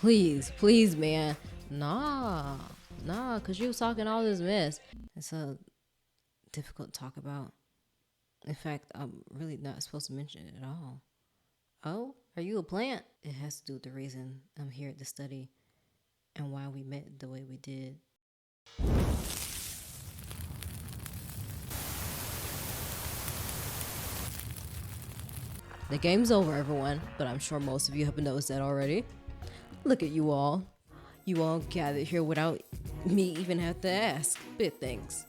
Please, man. Nah, cause you was talking all this mess. It's difficult to talk about. In fact, I'm really not supposed to mention it at all. Oh, are you a plant? It has to do with the reason I'm here at the study and why we met the way we did. The game's over, everyone, but I'm sure most of you have noticed that already. Look at you all. You all gathered here without me even have to ask. Big things.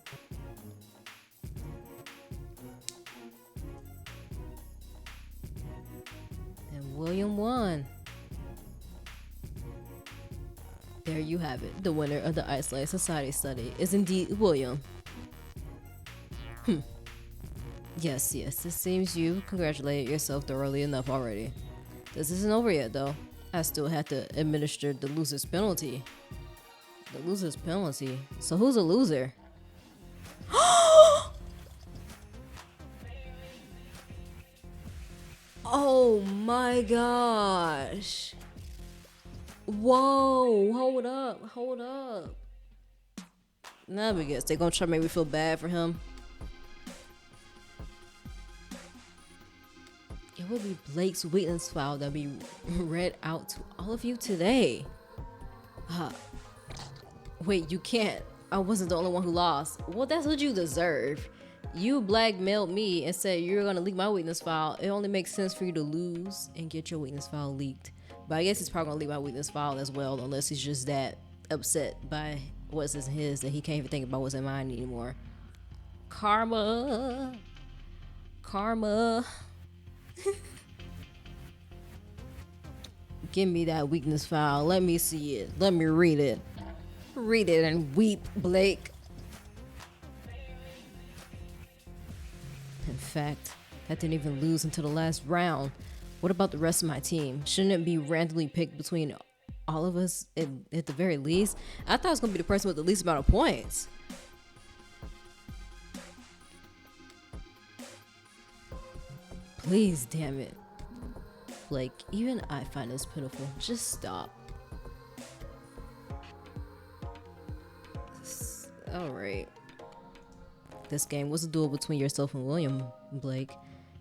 And William won. There you have it. The winner of the Isolated Society study is indeed William. Yes, it seems you congratulated yourself thoroughly enough already. This isn't over yet, though. I still have to administer the loser's penalty. The loser's penalty? So who's a loser? Oh my gosh. Whoa, hold up. Nah, because they gonna try to make me feel bad for him. It would be Blake's weakness file that be read out to all of you today. Wait, you can't. I wasn't the only one who lost. Well, that's what you deserve. You blackmailed me and said you're gonna leak my weakness file. It only makes sense for you to lose and get your weakness file leaked. But I guess he's probably gonna leak my weakness file as well, unless he's just that upset by what's in his that he can't even think about what's in mine anymore. Karma. Give me that weakness file. Let me see it. Let me read it. Read it and weep, Blake. In fact, I didn't even lose until the last round. What about the rest of my team? Shouldn't it be randomly picked between all of us at the very least? I thought it was going to be the person with the least amount of points. Please, damn it. Blake, even I find this pitiful. Just stop. Alright. This game was a duel between yourself and William, Blake.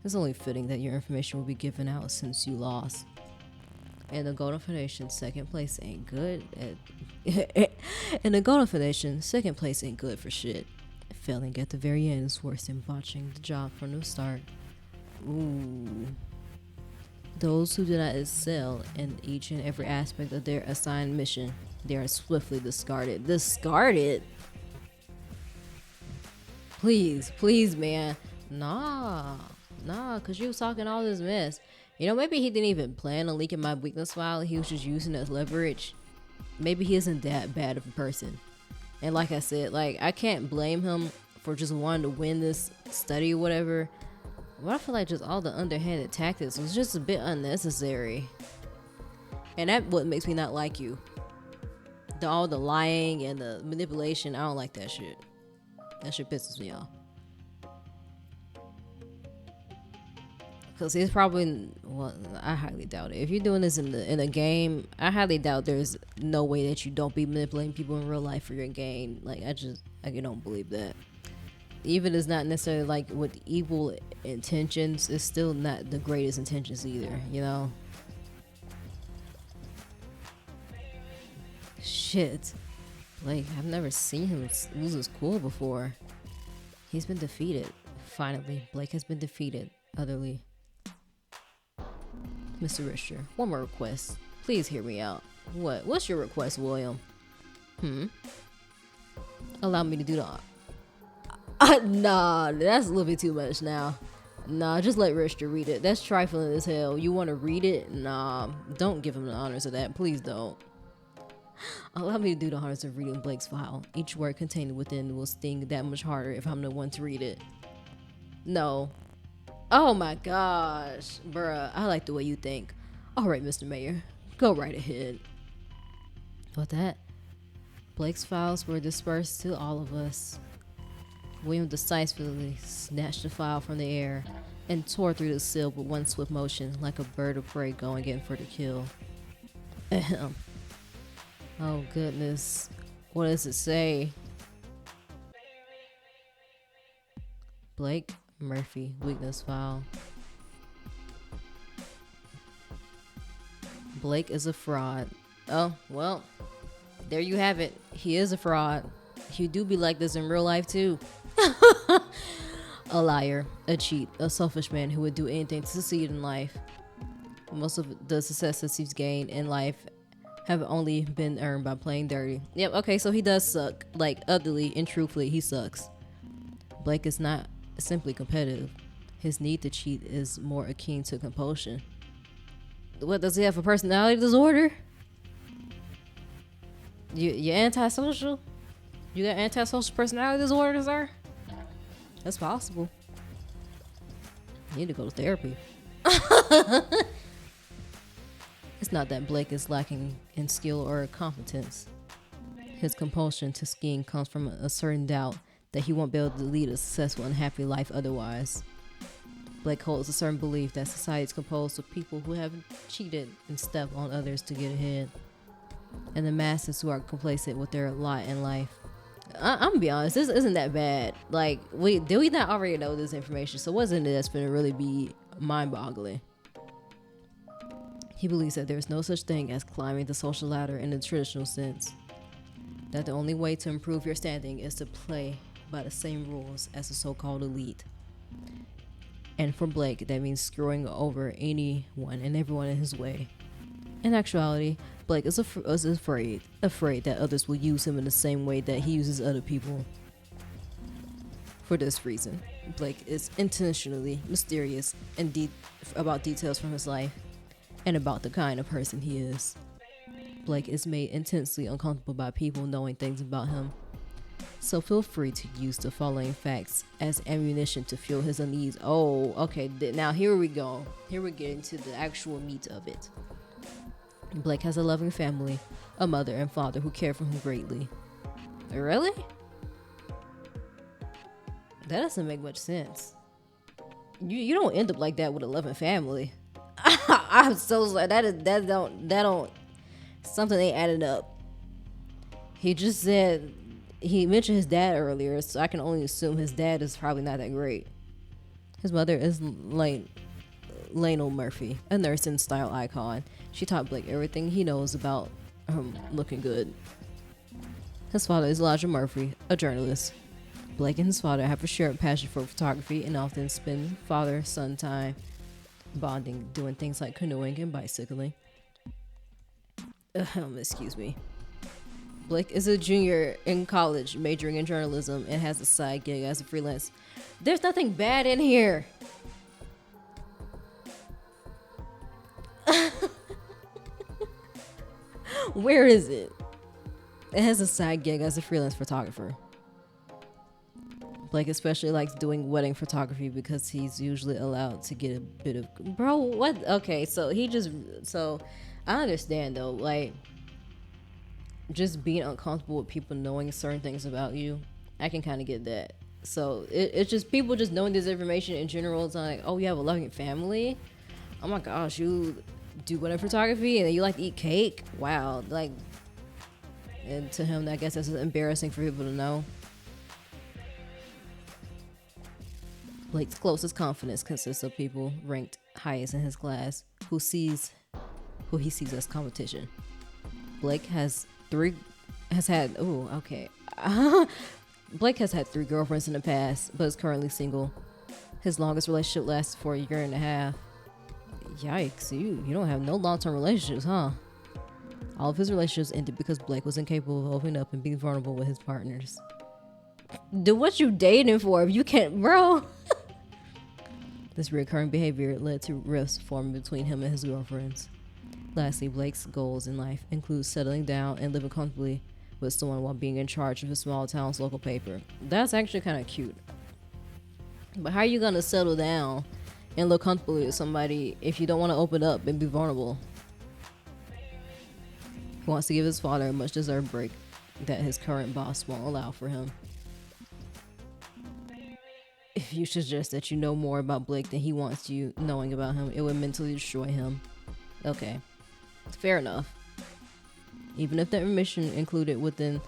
It's only fitting that your information will be given out since you lost. And the Golden Foundation, second place ain't good at... and the Golden Foundation, second place ain't good for shit. Failing at the very end is worse than botching the job from the start. Ooh. Those who do not excel in each and every aspect of their assigned mission, they are swiftly discarded. Discarded? Please, man. Nah, cause you was talking all this mess. You know, maybe he didn't even plan on leaking my weakness file. He was just using it as leverage. Maybe he isn't that bad of a person. And like I said, like, I can't blame him for just wanting to win this study or whatever. But I feel like just all the underhanded tactics was just a bit unnecessary. And that's what makes me not like you. All the lying and the manipulation, I don't like that shit. That shit pisses me off. Because he's probably, well, I highly doubt it. If you're doing this in a game, I highly doubt there's no way that you don't be manipulating people in real life for your gain. Like, I don't believe that. Even it's not necessarily like with evil intentions, it's still not the greatest intentions either, you know? Shit. Like, I've never seen him lose his cool before. He's been defeated. Finally, Blake has been defeated. Utterly. Mr. Richter, one more request. Please hear me out. What's your request, William? Allow me to do that. Nah, that's a little bit too much now. Nah, just let Richter read it. That's trifling as hell. You want to read it? Nah, don't give him the honors of that. Please don't. Allow me to do the honors of reading Blake's file. Each word contained within will sting that much harder if I'm the one to read it. No. Oh my gosh. Bruh, I like the way you think. Alright, Mr. Mayor. Go right ahead. With that, Blake's files were dispersed to all of us. William decisively snatched the file from the air and tore through the seal with one swift motion, like a bird of prey going in for the kill. Ahem. Oh goodness. What does it say? Blake Murphy, weakness file. Blake is a fraud. Oh, well, there you have it. He is a fraud. He do be like this in real life too. A liar, a cheat, a selfish man who would do anything to succeed in life. Most of the successes he's gained in life have only been earned by playing dirty. Yep, okay, so he does suck. Like, utterly and truthfully, he sucks. Blake is not simply competitive. His need to cheat is more akin to compulsion. What, does he have a personality disorder? You're antisocial? You got antisocial personality disorder, sir? That's possible. You need to go to therapy. It's not that Blake is lacking in skill or competence. His compulsion to skiing comes from a certain doubt that he won't be able to lead a successful and happy life otherwise. Blake holds a certain belief that society is composed of people who have cheated and stepped on others to get ahead, and the masses who are complacent with their lot in life. I'm gonna be honest, this isn't that bad. Like, did we not already know this information? So wasn't it that's gonna really be mind-boggling? He believes that there is no such thing as climbing the social ladder in the traditional sense. That the only way to improve your standing is to play by the same rules as the so-called elite. And for Blake, that means screwing over anyone and everyone in his way. In actuality, Blake is afraid that others will use him in the same way that he uses other people. For this reason, Blake is intentionally mysterious and about details from his life and about the kind of person he is. Blake is made intensely uncomfortable by people knowing things about him. So feel free to use the following facts as ammunition to fuel his unease. Oh, okay. Now here we go. Here we're getting to the actual meat of it. Blake has a loving family, a mother and father who care for him greatly. Really? That doesn't make much sense. You don't end up like that with a loving family. I'm so sorry. That don't something ain't adding up. He just said he mentioned his dad earlier, so I can only assume his dad is probably not that great. His mother is Lionel Murphy, a nursing style icon. She taught Blake everything he knows about looking good. His father is Elijah Murphy, a journalist. Blake and his father have a shared passion for photography and often spend father-son time bonding, doing things like canoeing and bicycling. Excuse me. Blake is a junior in college, majoring in journalism, and has a side gig as a freelance. There's nothing bad in here. Where is it? It has a side gig as a freelance photographer. Blake especially likes doing wedding photography because he's usually allowed to get a bit of... Bro, what? Okay, so I understand though, like, just being uncomfortable with people knowing certain things about you. I can kind of get that. So it's just people just knowing this information in general. It's like, oh, you have a loving family? Oh my gosh, you do wedding photography and you like to eat cake? Wow. Like, and to him, I guess that's embarrassing for people to know. Blake's closest confidence consists of people ranked highest in his class who he sees as competition. Blake has Blake has had 3 girlfriends in the past, but is currently single. His longest relationship lasted for a year and a half. Yikes, you don't have no long-term relationships, huh? All of his relationships ended because Blake was incapable of opening up and being vulnerable with his partners. Dude, what you dating for if you can't, bro? This recurring behavior led to rifts forming between him and his girlfriends. Lastly, Blake's goals in life include settling down and living comfortably with someone while being in charge of his small town's local paper. That's actually kind of cute. But how are you going to settle down and live comfortably with somebody if you don't want to open up and be vulnerable? He wants to give his father a much-deserved break that his current boss won't allow for him. If you suggest that you know more about Blake than he wants you knowing about him, it would mentally destroy him. Okay. Fair enough. Even if the information included within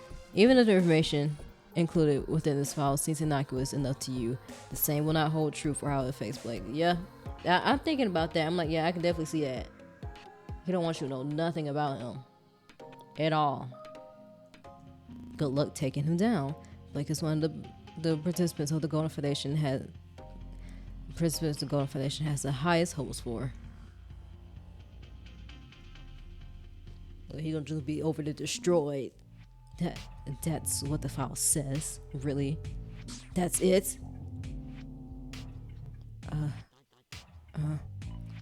this file seems innocuous enough to you, the same will not hold true for how it affects Blake. Yeah, I'm thinking about that. I'm like, yeah, I can definitely see that. He don't want you to know nothing about him at all. Good luck taking him down. Blake is one of the participants of the Golden Foundation has the highest hopes for. But he gonna just be overly destroyed. That's what the file says. Really? That's it?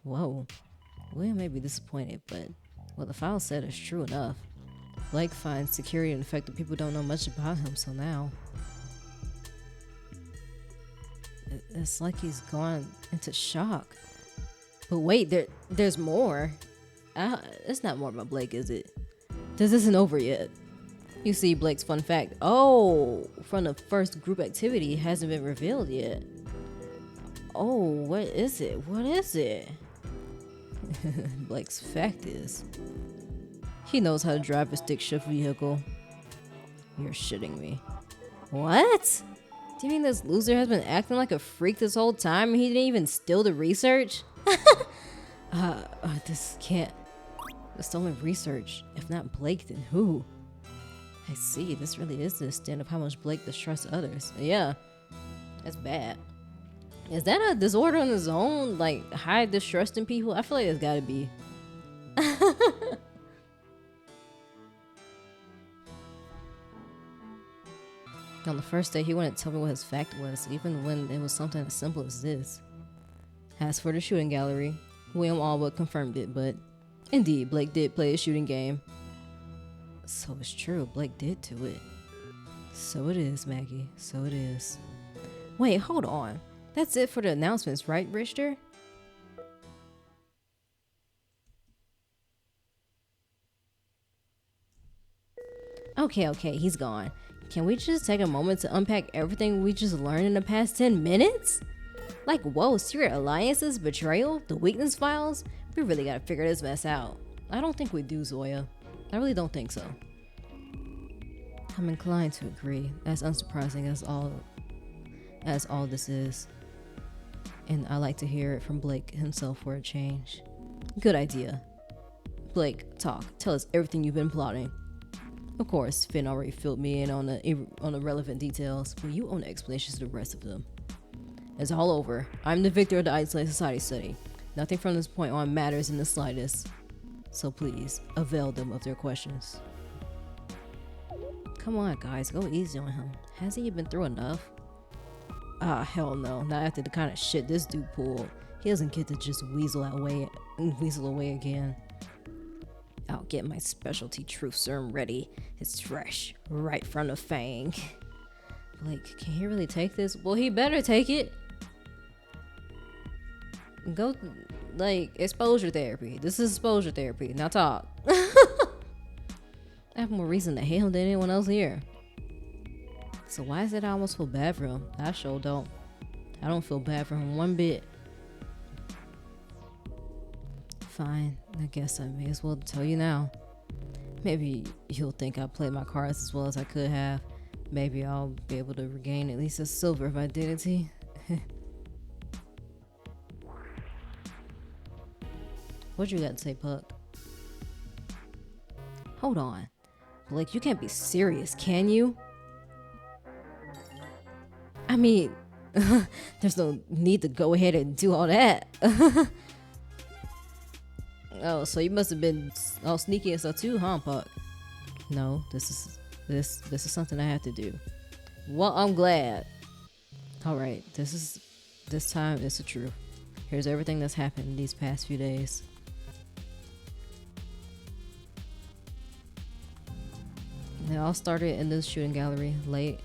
Whoa. William may be disappointed, but what the file said is true enough. Blake finds security in the fact that people don't know much about him, so now it's like he's gone into shock. But wait, there's more. It's not more about Blake, is it? This isn't over yet. You see, Blake's fun fact. Oh, from the first group activity hasn't been revealed yet. Oh, what is it? What is it? Blake's fact is, he knows how to drive a stick shift vehicle. You're shitting me. What? Do you mean this loser has been acting like a freak this whole time and he didn't even steal the research? This can't. The stolen research. If not Blake, then who? I see. This really is the extent of how much Blake distrusts others. Yeah, that's bad. Is that a disorder on its own? Like, high distrust in people? I feel like it's gotta be. On the first day, he wouldn't tell me what his fact was, even when it was something as simple as this. As for the shooting gallery, William Allwood confirmed it, but indeed, Blake did play a shooting game. So it's true, Blake did do it. So it is, Maggie. So it is. Wait, hold on. That's it for the announcements, right, Richter? Okay, he's gone. Can we just take a moment to unpack everything we just learned in the past 10 minutes? Like, whoa, secret alliances, betrayal, the weakness files? We really gotta figure this mess out. I don't think we do, Zoya. I really don't think so. I'm inclined to agree, as unsurprising as all this is. And I like to hear it from Blake himself for a change. Good idea. Blake, talk. Tell us everything you've been plotting. Of course, Finn already filled me in on the relevant details, but you own the explanations to the rest of them. It's all over. I'm the victor of the Isolated Society study. Nothing from this point on matters in the slightest. So please, avail them of their questions. Come on, guys, go easy on him. Hasn't he been through enough? Ah, hell no. Not after the kind of shit this dude pulled. He doesn't get to just weasel away again. I'll get my specialty truth serum ready. It's fresh, right from the fang. Blake, can he really take this? Well, he better take it. Go, like, exposure therapy. This is exposure therapy. Now talk. I have more reason to hate him than anyone else here. So why is it I almost feel bad for him? I sure don't. I don't feel bad for him one bit. Fine, I guess I may as well tell you now. Maybe you'll think I played my cards as well as I could have. Maybe I'll be able to regain at least a sliver of my dignity. What you got to say, Puck? Hold on. Blake, you can't be serious, can you? I mean, there's no need to go ahead and do all that. Oh, so you must have been all sneaky and stuff too, huh, Puck? No, this is something I have to do. Well, I'm glad. All right, this time it's the truth. Here's everything that's happened in these past few days. It all started in this shooting gallery late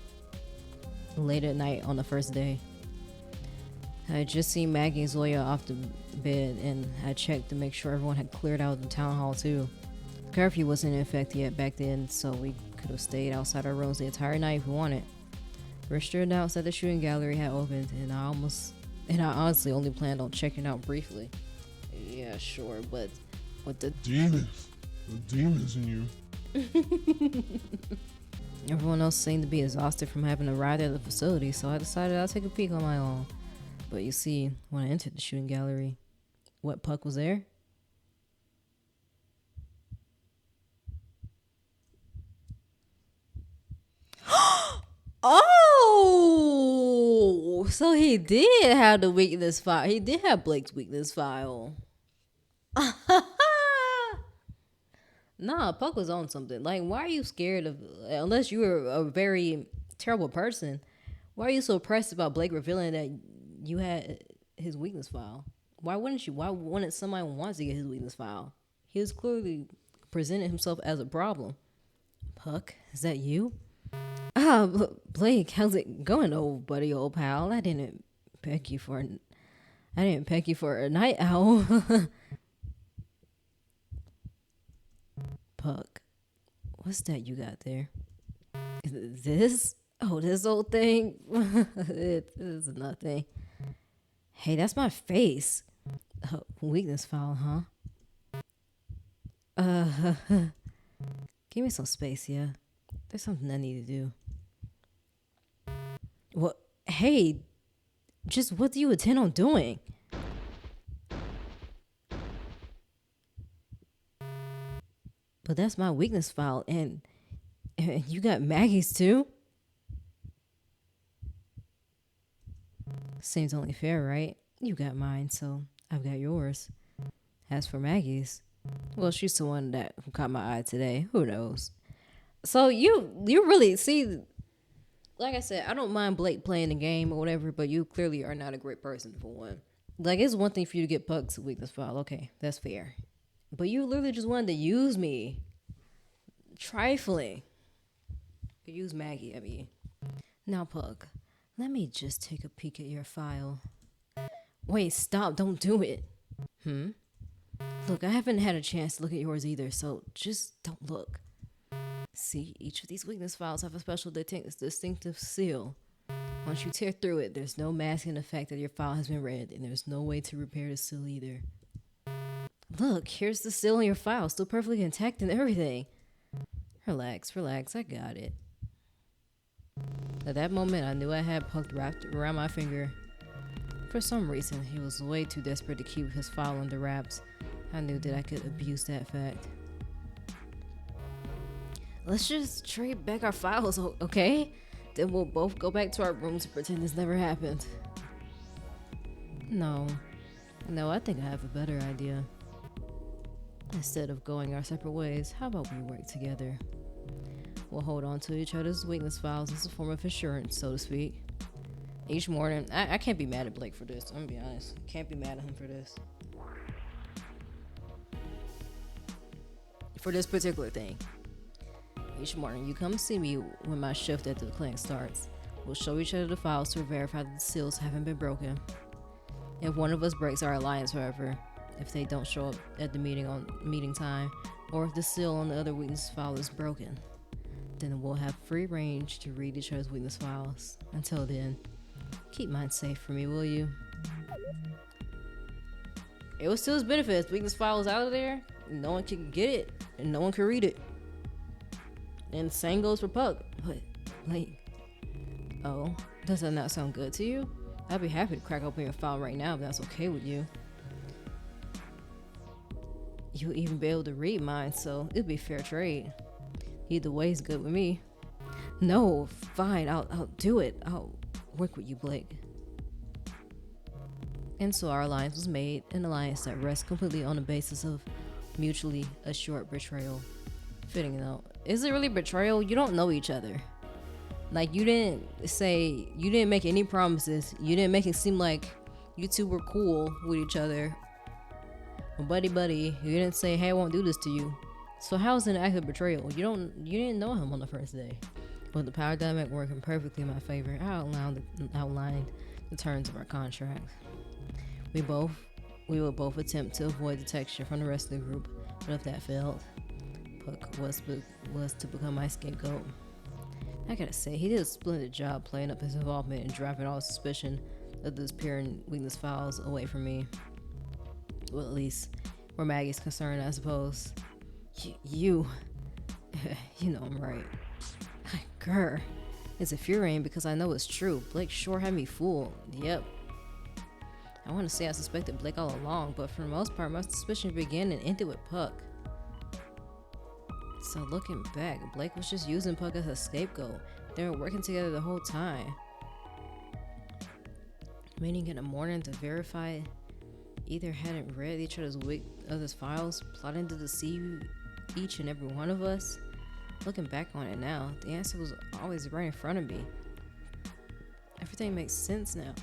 at night on the first day. I had just seen Maggie and Zoya off the bed, and I checked to make sure everyone had cleared out of the town hall too. Curfew wasn't in effect yet back then, so we could have stayed outside our rooms the entire night if we wanted. Richter announced that the shooting gallery had opened, and I honestly only planned on checking out briefly. Yeah, sure, but what the demons in you. Everyone else seemed to be exhausted from having to ride at the facility, so I decided I'll take a peek on my own. But you see, when I entered the shooting gallery, what Puck was there? Oh, so he did have the weakness file. He did have Blake's weakness file. Nah, Puck was on something. Like, why are you scared of? Unless you were a very terrible person, why are you so pressed about Blake revealing that you had his weakness file? Why wouldn't you? Why wouldn't somebody want to get his weakness file? He was clearly presenting himself as a problem. Puck, is that you? Blake, how's it going, old buddy, old pal? I didn't peck you for a night owl. Puck, what's that you got there? Is this? Oh, this old thing? It is nothing. Hey, that's my face. Weakness file, huh? Give me some space, yeah. There's something I need to do. What? Hey, just what do you intend on doing? But that's my weakness file, and you got Maggie's too? Seems only fair, right? You got mine, so I've got yours. As for Maggie's, well, she's the one that caught my eye today. Who knows? So you really see, like I said, I don't mind Blake playing the game or whatever, but you clearly are not a great person for one. Like, it's one thing for you to get Puck's weakness file. Okay, that's fair. But you literally just wanted to use me. Trifling. Use Maggie, I mean. Now, Puck, let me just take a peek at your file. Wait, stop. Don't do it. Look, I haven't had a chance to look at yours either, so just don't look. See, each of these weakness files have a special distinctive seal. Once you tear through it, there's no masking the fact that your file has been read, and there's no way to repair the seal either. Look, here's the seal in your file, still perfectly intact and everything. Relax, I got it. At that moment, I knew I had Puck wrapped around my finger. For some reason, he was way too desperate to keep his file under wraps. I knew that I could abuse that fact. Let's just trade back our files, okay? Then we'll both go back to our rooms and pretend this never happened. No, I think I have a better idea. Instead of going our separate ways, how about we work together? We'll hold on to each other's weakness files as a form of insurance, so to speak. Each morning, I can't be mad at Blake for this. I'm gonna be honest. Can't be mad at him for this. For this particular thing. Each morning, you come see me when my shift at the clinic starts. We'll show each other the files to verify that the seals haven't been broken. If one of us breaks our alliance, however, if they don't show up at the meeting on meeting time, or if the seal on the other weakness file is broken, then we'll have free range to read each other's weakness files. Until then, keep mine safe for me, will you? It was to his benefit. Weakness file is out of there. No one can get it, and no one can read it. And the same goes for Puck. But, like, oh, does that not sound good to you? I'd be happy to crack open your file right now if that's okay with you. You'll even be able to read mine, so it'll be fair trade. Either way is good with me. No, fine, I'll do it. I'll work with you, Blake. And so our alliance was made, an alliance that rests completely on the basis of mutually assured betrayal. Fitting though. Is it really betrayal? You don't know each other. Like, you didn't make any promises. You didn't make it seem like you two were cool with each other. Buddy, you didn't say, hey, I won't do this to you. So how is it an act of betrayal? You didn't know him on the first day. With the power dynamic working perfectly in my favor, I outlined the terms of our contract. We would both attempt to avoid detection from the rest of the group, but if that failed, Puck was to become my scapegoat. I gotta say, he did a splendid job playing up his involvement and driving all suspicion of the disappearing weakness files away from me. Well, at least where Maggie's concerned, I suppose. You. You know I'm right. Grr. It's infuriating because I know it's true. Blake sure had me fooled. Yep. I want to say I suspected Blake all along, but for the most part, my suspicion began and ended with Puck. So looking back, Blake was just using Puck as a scapegoat. They were working together the whole time. Meeting in the morning to verify either hadn't read each other's files, plotting to deceive each and every one of us. Looking back on it now, the answer was always right in front of me. Everything makes sense now.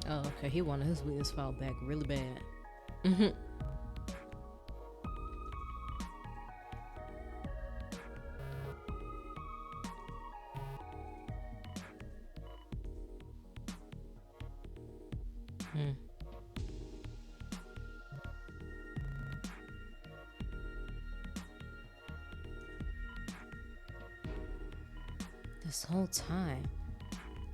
Oh, okay. He wanted his weakness file back really bad. This whole time,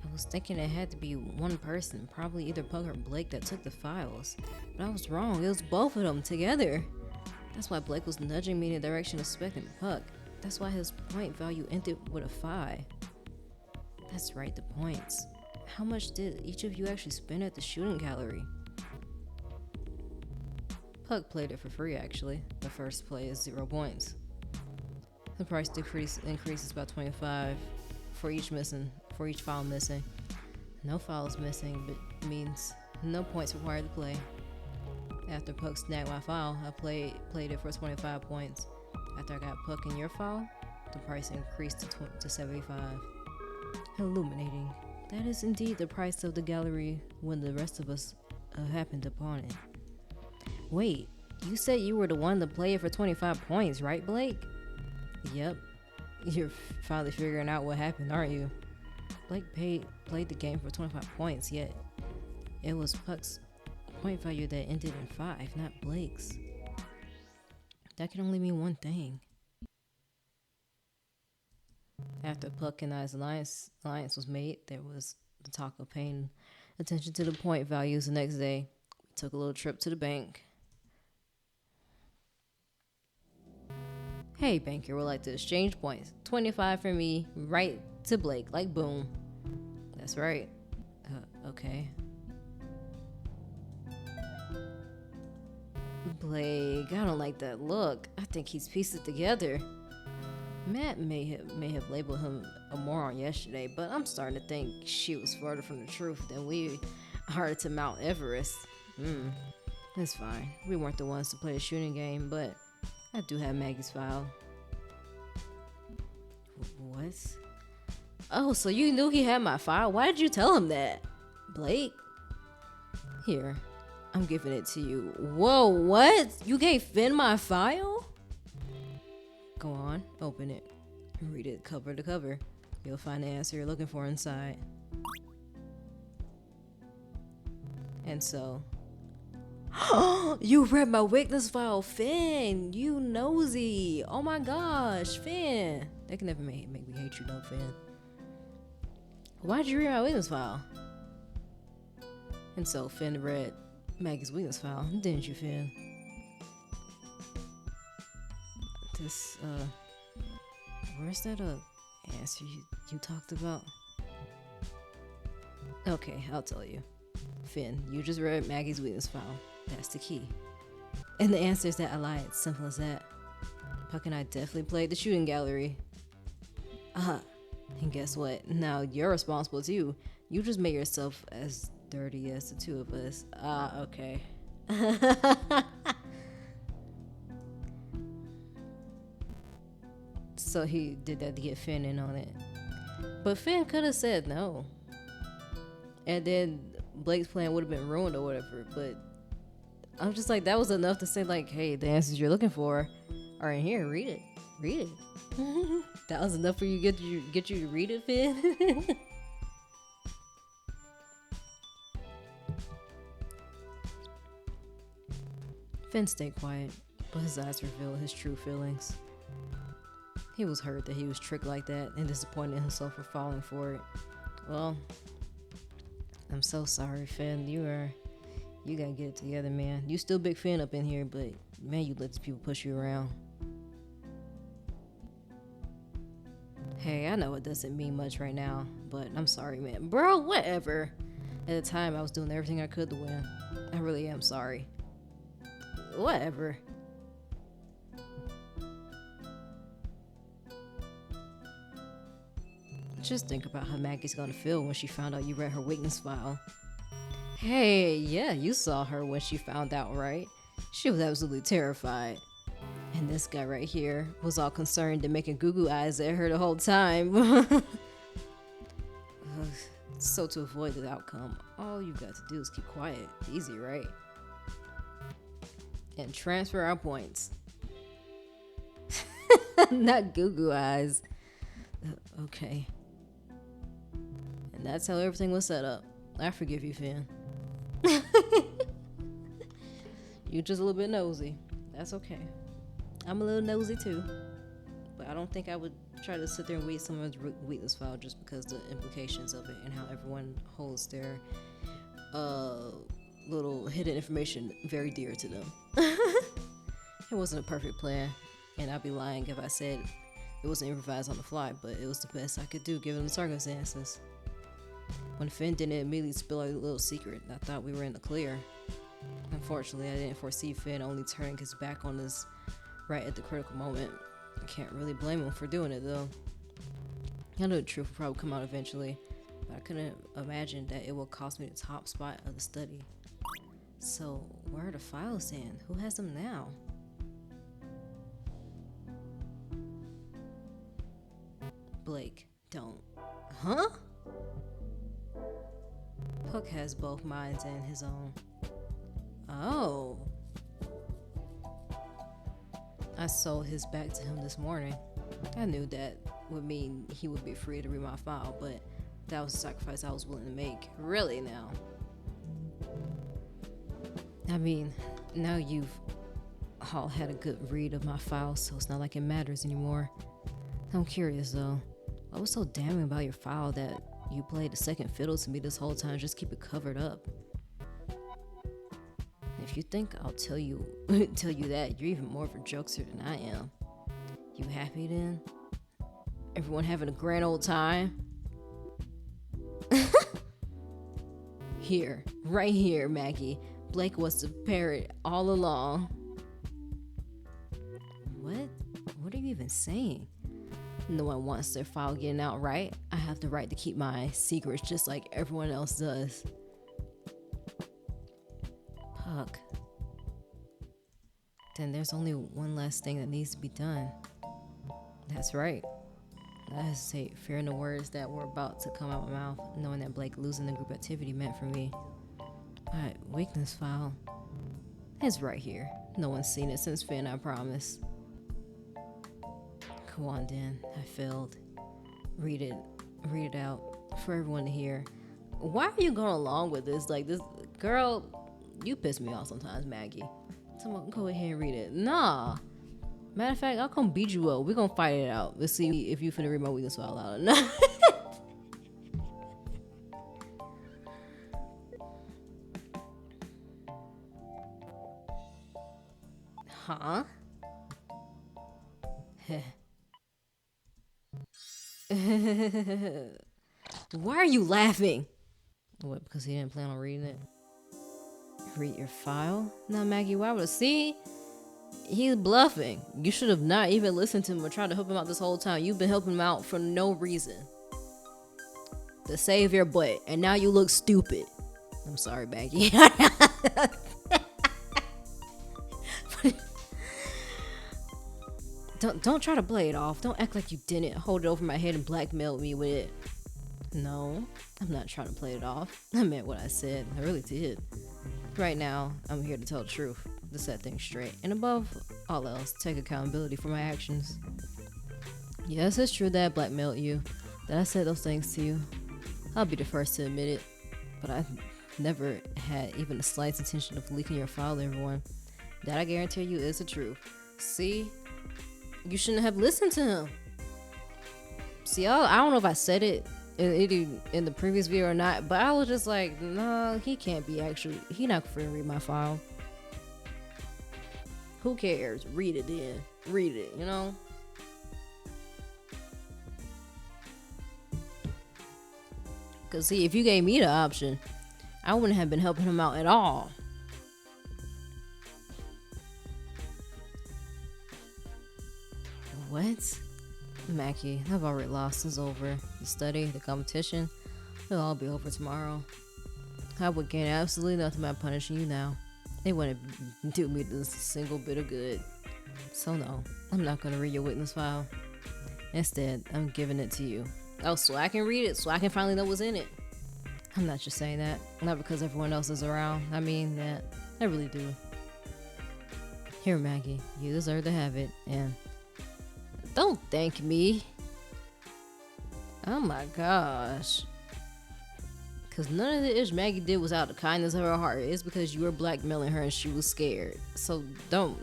I was thinking it had to be one person, probably either Puck or Blake, that took the files. But I was wrong. It was both of them together. That's why Blake was nudging me in the direction of suspecting Puck. That's why his point value ended with a 5. That's right, the points. How much did each of you actually spend at the shooting gallery? Puck played it for free, actually. The first play is 0 points. The price increases by 25 for each file missing. No files missing, but means no points required to play. After Puck snagged my file, I played it for 25 points. After I got Puck in your file, the price increased to 75. Illuminating. That is indeed the price of the gallery when the rest of us happened upon it. Wait, you said you were the one to play it for 25 points, right, Blake? Yep. You're finally figuring out what happened, aren't you? Blake played the game for 25 points, yet it was Puck's point value that ended in 5, not Blake's. That can only mean one thing. After Puck and I's alliance was made, there was the talk of paying attention to the point values the next day. We took a little trip to the bank. Hey, banker would like to exchange points. 25 for me, right to Blake, like boom. That's right. Okay. Blake, I don't like that look. I think he's pieced it together. Matt may have labeled him a moron yesterday, but I'm starting to think she was further from the truth than we are to Mount Everest. It's fine. We weren't the ones to play a shooting game, but I do have Maggie's file. What? Oh, so you knew he had my file? Why did you tell him that? Blake? Here, I'm giving it to you. Whoa, what? You gave Finn my file? Go on, open it. Read it cover to cover. You'll find the answer you're looking for inside. And so... You read my weakness file, Finn! You nosy! Oh my gosh, Finn! That can never make me hate you, though, Finn. Why'd you read my weakness file? And so Finn read Maggie's weakness file, didn't you, Finn? This, where's that, answer you talked about? Okay, I'll tell you. Finn, you just read Maggie's weakness file. That's the key. And the answer is that I lied. Simple as that. Puck and I definitely played the shooting gallery. And guess what? Now you're responsible too. You just made yourself as dirty as the two of us. Okay. So he did that to get Finn in on it. But Finn could have said no. And then Blake's plan would have been ruined or whatever. But I'm just like, that was enough to say like, hey, the answers you're looking for are in here. Read it. Read it. That was enough for you to get you to read it, Finn. Finn stayed quiet, but his eyes revealed his true feelings. He was hurt that he was tricked like that and disappointed in himself for falling for it. Well, I'm so sorry, Finn. You gotta get it together, man. You still big Finn up in here, but man, you let these people push you around. Hey, I know it doesn't mean much right now, but I'm sorry, man. Bro, whatever. At the time, I was doing everything I could to win. I really am sorry. Whatever. Just think about how Maggie's gonna feel when she found out you read her weakness file. Hey, yeah, you saw her when she found out, right? She was absolutely terrified. And this guy right here was all concerned and making goo-goo eyes at her the whole time. So to avoid the outcome, all you got to do is keep quiet. Easy, right? And transfer our points. Not goo-goo eyes. Okay. And that's how everything was set up. I forgive you, Finn. You're just a little bit nosy. That's okay. I'm a little nosy too. But I don't think I would try to sit there and read someone's weakness file just because the implications of it and how everyone holds their little hidden information very dear to them. It wasn't a perfect plan, and I'd be lying if I said it wasn't improvised on the fly, but it was the best I could do given the circumstances. When Finn didn't immediately spill out a little secret, I thought we were in the clear. Unfortunately, I didn't foresee Finn only turning his back on us right at the critical moment. I can't really blame him for doing it, though. I know the truth will probably come out eventually, but I couldn't imagine that it will cost me the top spot of the study. So, where are the files in? Who has them now? Blake, don't. Huh? Hook has both minds and his own. Oh. I sold his back to him this morning. I knew that would mean he would be free to read my file, but that was a sacrifice I was willing to make. Really now. I mean, now you've all had a good read of my file, so it's not like it matters anymore. I'm curious though. What was so damning about your file that you played the second fiddle to me this whole time? Just keep it covered up. If you think I'll tell you that, you're even more of a jokester than I am. You happy then? Everyone having a grand old time? Here, right here, Maggie. Blake was the parrot all along. What? What are you even saying? No one wants their file getting out, right? I have the right to keep my secrets just like everyone else does. Puck. Then there's only one last thing that needs to be done. That's right. I hesitate, fearing the words that were about to come out of my mouth, knowing that Blake losing the group activity meant for me. But weakness file. It's right here. No one's seen it since Finn, I promise. Come on, then. I failed. Read it out for everyone to hear. Why are you going along with this? Like this, girl, you piss me off sometimes, Maggie. Someone go ahead and read it. Nah. Matter of fact, I'll come beat you up. We're gonna fight it out. Let's see if you finna read my weakness file loud or not. Huh? Why are you laughing? What, because he didn't plan on reading it? Read your file? Now, Maggie, why would I see? He's bluffing. You should have not even listened to him or tried to help him out this whole time. You've been helping him out for no reason. To save your butt, and now you look stupid. I'm sorry, Maggie. Don't try to play it off. Don't act like you didn't hold it over my head and blackmail me with it. No, I'm not trying to play it off. I meant what I said. I really did. Right now, I'm here to tell the truth, to set things straight, and above all else, take accountability for my actions. Yes, it's true that I blackmailed you, that I said those things to you. I'll be the first to admit it, but I never had even the slightest intention of leaking your file to everyone. That I guarantee you is the truth. See, you shouldn't have listened to him. See, I don't know if I said it in the previous video or not, but I was just like, no, he can't be he not gonna read my file. Who cares? Read it then. Read it, you know? Because see, if you gave me the option, I wouldn't have been helping him out at all. What? Mackie, I've already lost. It's over. The study, the competition, it'll all be over tomorrow. I would gain absolutely nothing by punishing you now. It wouldn't do me this single bit of good. So no, I'm not going to read your witness file. Instead, I'm giving it to you. Oh, so I can read it, so I can finally know what's in it. I'm not just saying that. Not because everyone else is around. I mean that. I really do. Here, Maggie, you deserve to have it, and don't thank me. Oh my gosh. Because none of the ish Maggie did was out of the kindness of her heart. It's because you were blackmailing her and she was scared. So don't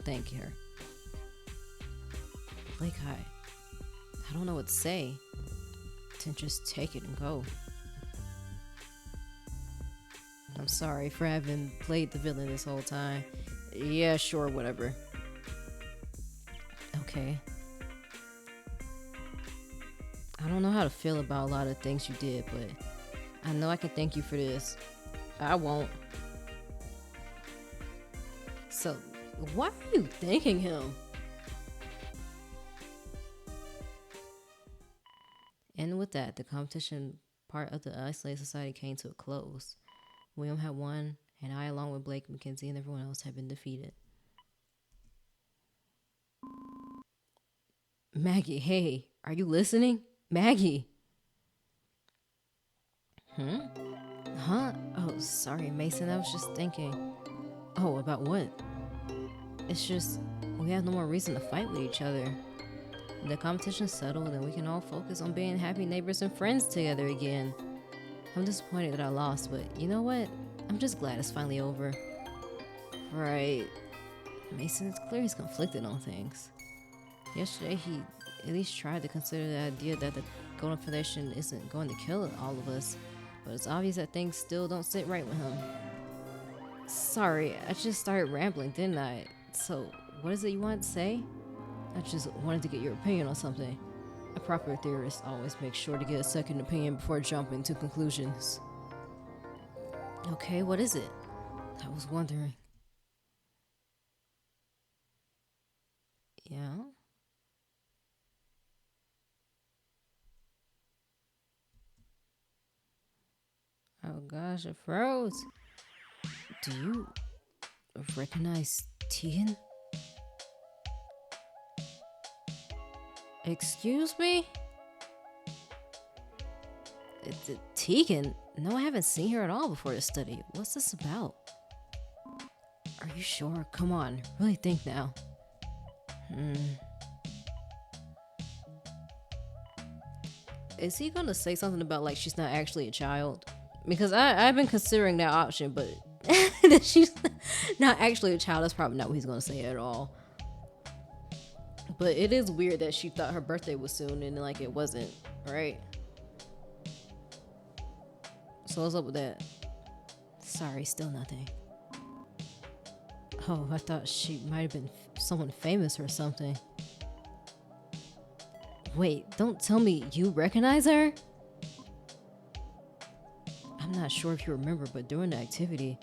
thank her. Blake, I don't know what to say. To just take it and go. I'm sorry for having played the villain this whole time. Yeah, sure, whatever. Okay. I don't know how to feel about a lot of things you did, but I know I can thank you for this. I won't. So, why are you thanking him? And with that, the competition part of the Isolated Society came to a close. William had won, and I, along with Blake, Mackenzie, and everyone else, had been defeated. Maggie, hey, are you listening? Maggie. Huh? Oh, sorry, Mason, I was just thinking. Oh, about what? It's just, we have no more reason to fight with each other. The competition's settled, and we can all focus on being happy neighbors and friends together again. I'm disappointed that I lost, but you know what? I'm just glad it's finally over. Right. Mason, it's clear he's conflicted on things. Yesterday, he at least tried to consider the idea that the Golden Foundation isn't going to kill all of us, but it's obvious that things still don't sit right with him. Sorry, I just started rambling, didn't I? So, what is it you wanted to say? I just wanted to get your opinion on something. A proper theorist always makes sure to get a second opinion before jumping to conclusions. Okay, what is it? I was wondering. Yeah? Oh gosh, it froze. Do you recognize Tegan? Excuse me? It's Tegan? No, I haven't seen her at all before this study. What's this about? Are you sure? Come on, really think now. Is he gonna say something about like she's not actually a child? Because I've been considering that option, but that she's not actually a child, that's probably not what he's gonna say at all. But it is weird that she thought her birthday was soon and like it wasn't, right? So what's up with that? Sorry, still nothing. Oh, I thought she might have been someone famous or something. Wait, don't tell me you recognize her? I'm not sure if you remember, but during the activity,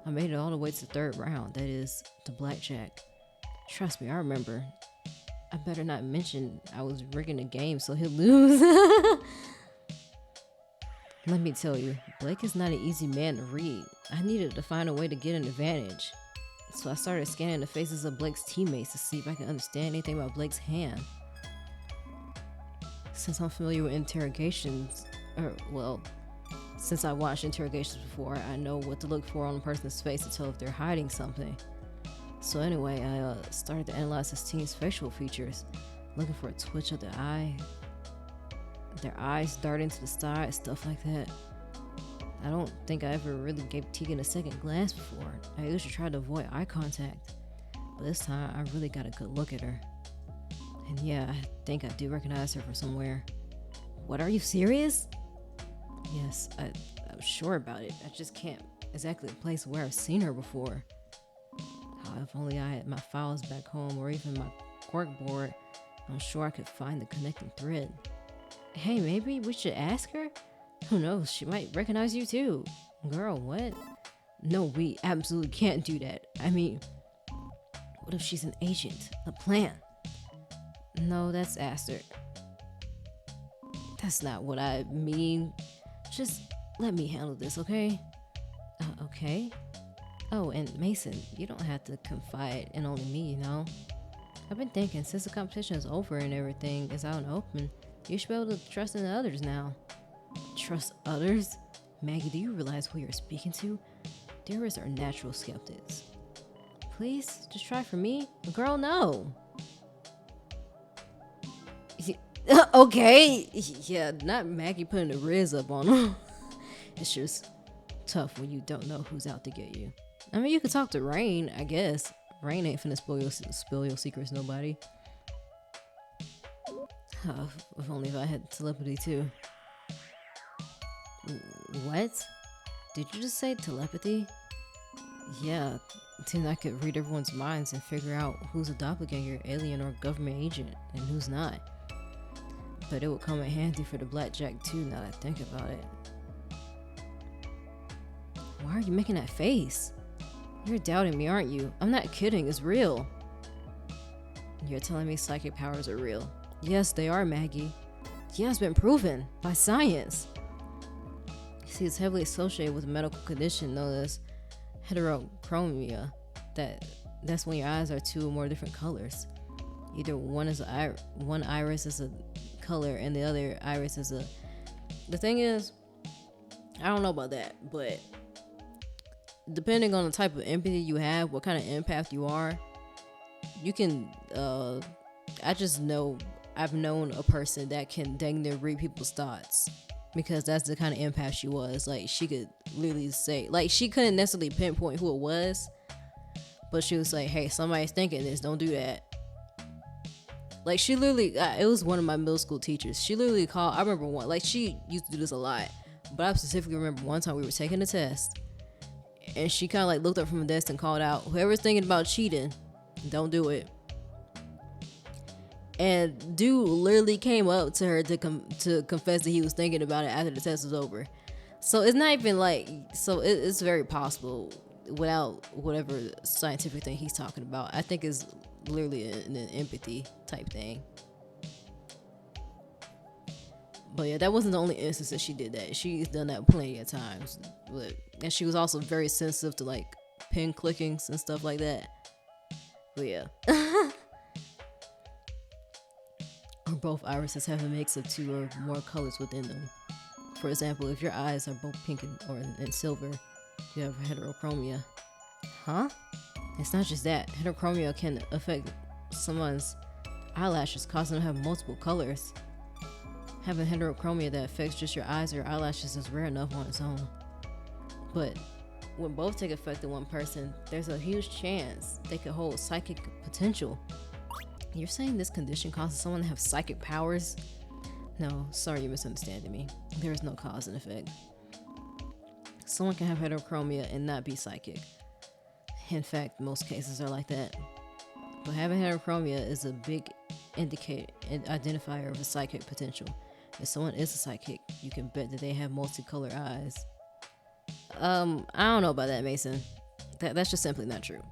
I made it all the way to the third round, that is, the blackjack. Trust me, I remember. I better not mention I was rigging the game so he'll lose. Let me tell you, Blake is not an easy man to read. I needed to find a way to get an advantage. So I started scanning the faces of Blake's teammates to see if I could understand anything about Blake's hand. Since I'm familiar with interrogations, Since I watched interrogations before, I know what to look for on a person's face to tell if they're hiding something. So anyway, I started to analyze this teen's facial features, looking for a twitch of the eye, their eyes darting to the side, stuff like that. I don't think I ever really gave Tegan a second glance before. I usually try to avoid eye contact, but this time I really got a good look at her. And yeah, I think I do recognize her from somewhere. What, are you serious? Yes, I'm sure about it. I just can't exactly place where I've seen her before. If only I had my files back home or even my corkboard, I'm sure I could find the connecting thread. Hey, maybe we should ask her? Who knows, she might recognize you too. Girl, what? No, we absolutely can't do that. I mean, what if she's an agent? A plan? No, that's Aster. That's not what I mean. Just let me handle this, okay? Okay. Oh, and Mason, you don't have to confide in only me, you know? I've been thinking, since the competition is over and everything is out and open, you should be able to trust in others now. Trust others? Maggie, do you realize who you're speaking to? Theorists are natural skeptics. Please, just try for me? Girl, no. Okay. Yeah, not Maggie putting the riz up on him. It's just tough when you don't know who's out to get you. I mean, you could talk to Rain, I guess. Rain ain't finna spill your secrets, nobody. If only if I had telepathy too. What? Did you just say telepathy? Yeah, then I could read everyone's minds and figure out who's a doppelganger, alien, or government agent, and who's not. But it would come in handy for the blackjack too, now that I think about it. Why are you making that face? You're doubting me, aren't you? I'm not kidding, it's real. You're telling me psychic powers are real? Yes, they are, Maggie. Yeah, it's been proven by science. See, it's heavily associated with a medical condition known as heterochromia. That's when your eyes are two or more different colors. Either one iris is a color and the other iris is a... The thing is, I don't know about that, but depending on the type of empathy you have, what kind of empath you are, you can I just know I've known a person that can dang near read people's thoughts, because that's the kind of empath she was. Like, she could literally say, like, she couldn't necessarily pinpoint who it was, but she was like, hey, somebody's thinking this, don't do that. Like, she literally, it was one of my middle school teachers. She literally called, I remember one, like, she used to do this a lot, but I specifically remember one time we were taking a test, and she kind of like looked up from the desk and called out, whoever's thinking about cheating, don't do it. And dude literally came up to her to confess that he was thinking about it after the test was over. So it's not even like, so it's very possible without whatever scientific thing he's talking about. I think it's literally an empathy type thing. But yeah, that wasn't the only instance that she did that. She's done that plenty of times. And she was also very sensitive to like pin clickings and stuff like that. But yeah. Or both irises have a mix of two or more colors within them. For example, if your eyes are both pink and silver, you have heterochromia. Huh? It's not just that. Heterochromia can affect someone's eyelashes, causing them to have multiple colors. Having heterochromia that affects just your eyes or your eyelashes is rare enough on its own. But when both take effect in one person, there's a huge chance they could hold psychic potential. You're saying this condition causes someone to have psychic powers? No, sorry, you're misunderstanding me. There is no cause and effect. Someone can have heterochromia and not be psychic. In fact, most cases are like that. But having heterochromia is a big identifier of a psychic potential. If someone is a psychic, you can bet that they have multicolored eyes. I don't know about that, Mason. That's just simply not true.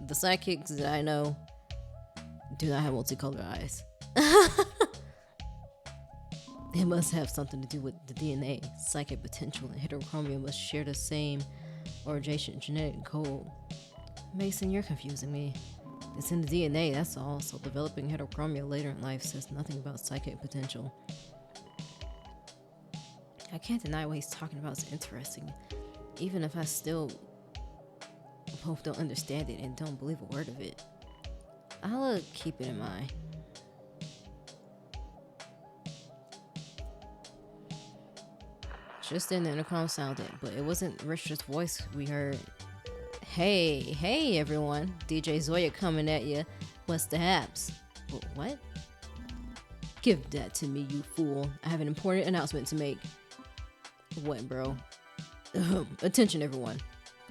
The psychics that I know do not have multicolored eyes. It must have something to do with the DNA. Psychic potential and heterochromia must share the same or adjacent genetic code. Mason, you're confusing me. It's in the DNA, that's all. So developing heterochromia later in life says nothing about psychic potential. I can't deny what he's talking about is interesting, even if I still both don't understand it and don't believe a word of it. I'll keep it in mind. Just then the intercom sounded, but it wasn't Richard's voice we heard. Hey everyone, DJ Zoya coming at you. What's the haps? What? Give that to me, you fool. I have an important announcement to make. What, bro? Attention everyone.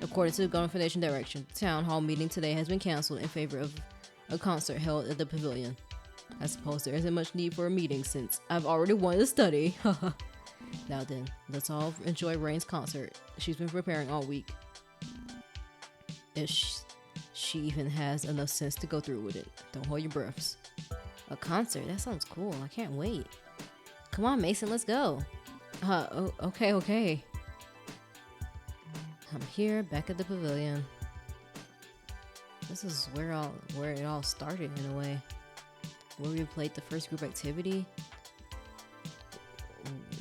According to the Golden Foundation direction, the town hall meeting today has been canceled in favor of a concert held at the pavilion. I suppose there isn't much need for a meeting since I've already won the study. Now then, let's all enjoy Rain's concert. She's been preparing all week. If she even has enough sense to go through with it. Don't hold your breaths. A concert? That sounds cool. I can't wait. Come on, Mason, let's go. Okay. I'm here, back at the pavilion. This is where it all started in a way. Where we played the first group activity.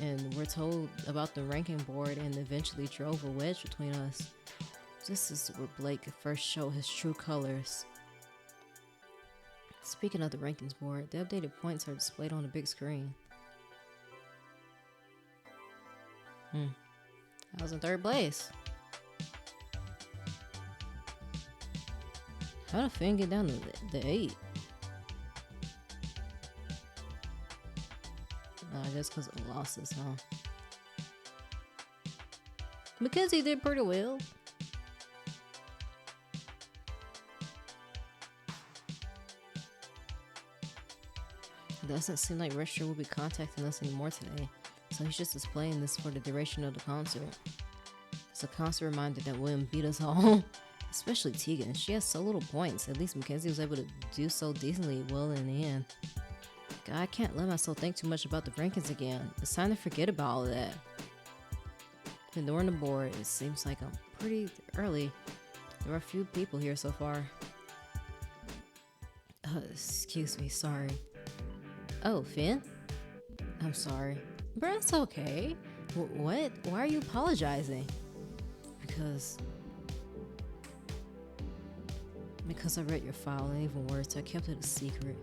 And we're told about the ranking board and eventually drove a wedge between us. This is where Blake first showed his true colors. Speaking of the rankings board, the updated points are displayed on the big screen. I was in 3rd place. How did Finn get down to the 8? I guess because of losses, huh? Mackenzie did pretty well. It doesn't seem like Richter will be contacting us anymore today, so he's just displaying this for the duration of the concert. It's a constant reminder that William beat us all, especially Tegan. She has so little points. At least Mackenzie was able to do so decently well in the end. God, I can't let myself think too much about the rankings again. It's time to forget about all of that. Ignoring the board, it seems like I'm pretty early. There are a few people here so far. Excuse me, sorry. Oh, Finn? I'm sorry. But it's okay. What? Why are you apologizing? Because I read your file, and even worse, I kept it a secret.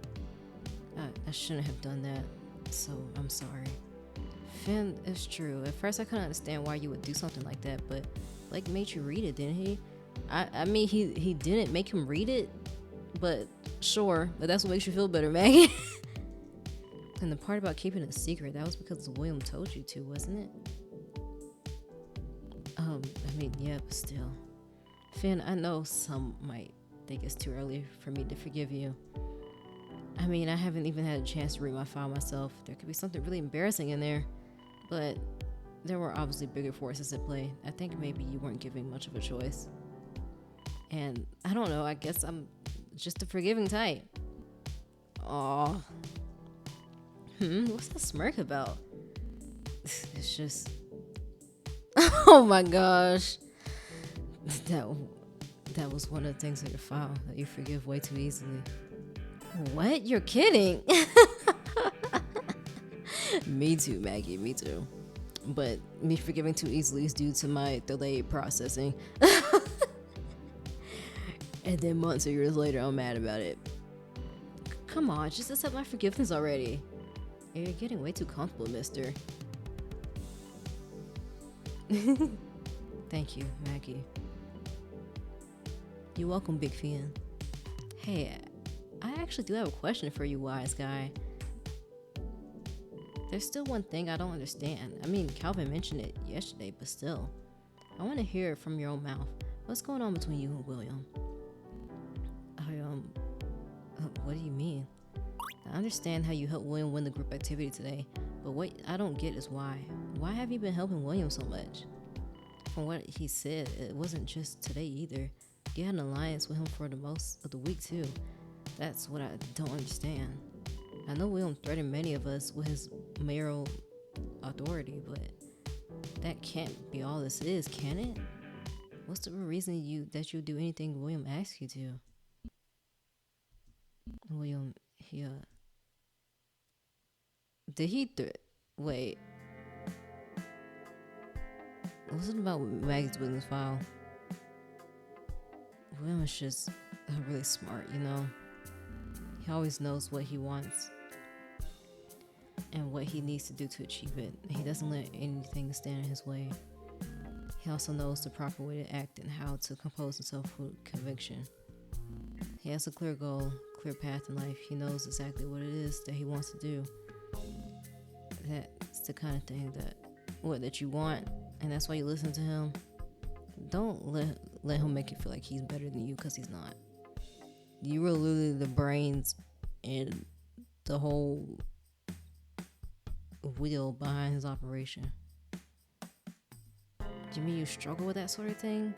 I shouldn't have done that, so I'm sorry. Finn, it's true. At first I couldn't understand why you would do something like that, but Blake made you read it, didn't he? I mean, he didn't make him read it, but sure. But that's what makes you feel better, Maggie. And the part about keeping it a secret, that was because William told you to, wasn't it? I mean, yeah, but still. Finn, I know some might think it's too early for me to forgive you. I mean, I haven't even had a chance to read my file myself. There could be something really embarrassing in there. But there were obviously bigger forces at play. I think maybe you weren't given much of a choice. And I don't know, I guess I'm just a forgiving type. Aw. What's that smirk about? It's just... Oh my gosh. That was one of the things in your file, that you forgive way too easily. What? You're kidding? Me too, Maggie, me too. But me forgiving too easily is due to my delayed processing. And then months or years later, I'm mad about it. Come on, just accept my forgiveness already. You're getting way too comfortable, mister. Thank you, Maggie. You're welcome, Big Finn. Hey, I actually do have a question for you, wise guy. There's still one thing I don't understand. I mean, Calvin mentioned it yesterday, but still. I want to hear it from your own mouth. What's going on between you and William? What do you mean? I understand how you helped William win the group activity today, but what I don't get is why. Why have you been helping William so much? From what he said, it wasn't just today either. You had an alliance with him for the most of the week too. That's what I don't understand. I know William threatened many of us with his mayoral authority, but that can't be all this is, can it? What's the reason that you do anything William asks you to? William, did he wait. listen about Maggie's Williams file. William is just really smart, you know. He always knows what he wants and what he needs to do to achieve it. He doesn't let anything stand in his way. He also knows the proper way to act and how to compose himself with conviction. He has a clear goal, clear path in life. He knows exactly what it is that he wants to do. That's the kind of thing that you want, and that's why you listen to him. Don't let him make you feel like he's better than you, because he's not. You were literally the brains and the whole wheel behind his operation. Do you mean you struggle with that sort of thing?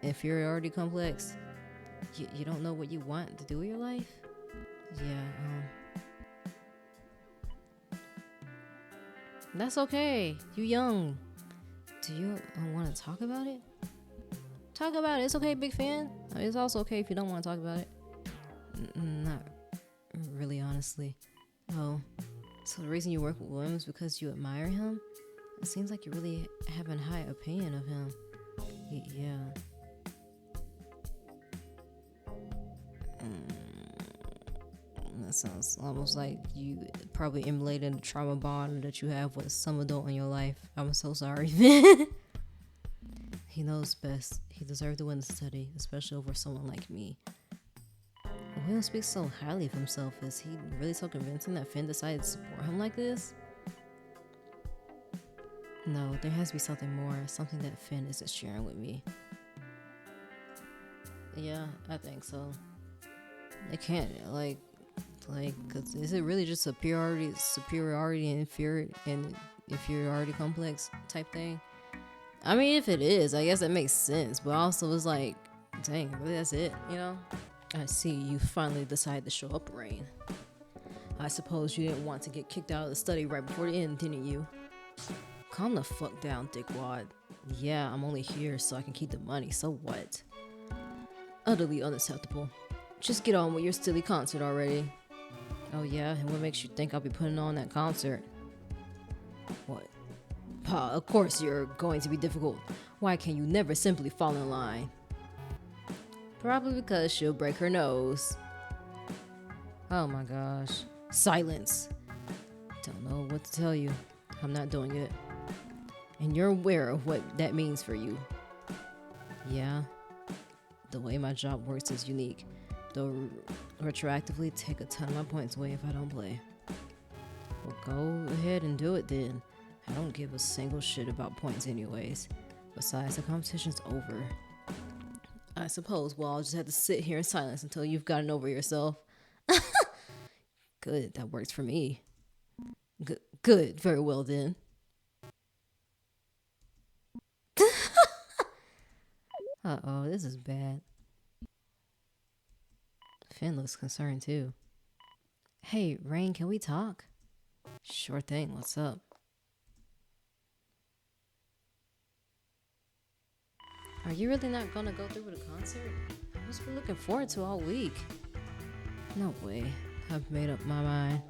Inferiority complex? You don't know what you want to do with your life? Yeah, that's okay. You young. Do you want to talk about it? Talk about it. It's okay, big fan. It's also okay if you don't want to talk about it. Not really, honestly. Oh, so the reason you work with William is because you admire him? It seems like you really have a high opinion of him. Yeah. That sounds almost like you probably emulated a trauma bond that you have with some adult in your life. I'm so sorry. He knows best. He deserved to win the study, especially over someone like me. William speaks so highly of himself. Is he really so convincing that Finn decided to support him like this? No, there has to be something more, something that Finn isn't sharing with me. Yeah, I think so. It can't, cause is it really just superiority and inferiority complex type thing? I mean, if it is, I guess that makes sense. But also, it's like, dang, really, that's it, you know? I see you finally decided to show up, Rain. I suppose you didn't want to get kicked out of the study right before the end, didn't you? Calm the fuck down, dickwad. Yeah, I'm only here so I can keep the money, so what? Utterly unacceptable. Just get on with your silly concert already. Oh yeah, and what makes you think I'll be putting on that concert? What? Pa, of course you're going to be difficult. Why can you never simply fall in line? Probably because she'll break her nose. Oh my gosh. Silence. Don't know what to tell you. I'm not doing it. And you're aware of what that means for you. Yeah. The way my job works is unique. They'll retroactively take a ton of my points away if I don't play. Well, go ahead and do it then. I don't give a single shit about points anyways. Besides, the competition's over. I suppose, well, I'll just have to sit here in silence until you've gotten over yourself. Good, that works for me. Good, very well then. Uh-oh, this is bad. Finn looks concerned too. Hey, Rain, can we talk? Sure thing, what's up? Are you really not gonna go through with the concert? I was looking forward to all week. No way. I've made up my mind.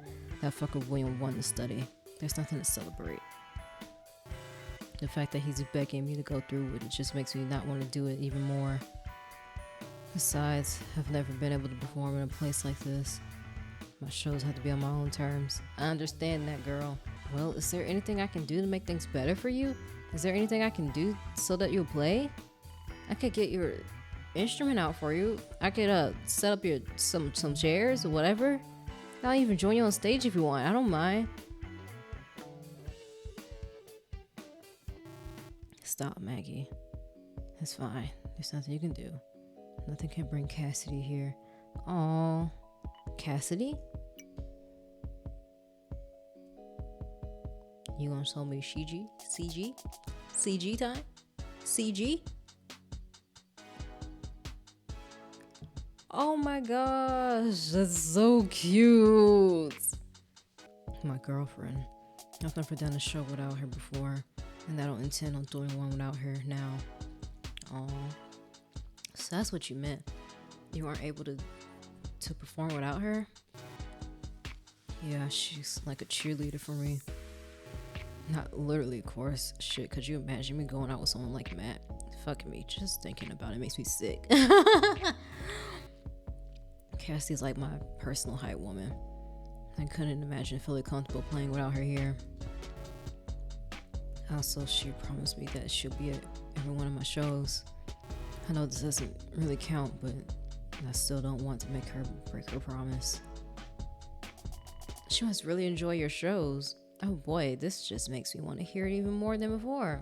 That fucker William won the study. There's nothing to celebrate. The fact that he's begging me to go through with it just makes me not want to do it even more. Besides, I've never been able to perform in a place like this. My shows have to be on my own terms. I understand that, girl. Well, is there anything I can do to make things better for you? Is there anything I can do so that you'll play? I could get your instrument out for you. I could set up your some chairs or whatever. I'll even join you on stage if you want. I don't mind. Stop, Maggie. It's fine. There's nothing you can do. Nothing can bring Cassidy here. Aw. Cassidy? You gonna show me CG? CG? CG time? CG? Oh my gosh, that's so cute. My girlfriend. I've never done a show without her before, and I don't intend on doing one without her now. Aw. So that's what you meant. You weren't able to perform without her? Yeah, she's like a cheerleader for me. Not literally, of course. Shit, could you imagine me going out with someone like Matt? Fuck me, just thinking about it makes me sick. Cassie's like my personal hype woman. I couldn't imagine feeling comfortable playing without her here. Also, she promised me that she'll be at every one of my shows. I know this doesn't really count, but I still don't want to make her break her promise. She must really enjoy your shows. Oh boy, this just makes me want to hear it even more than before.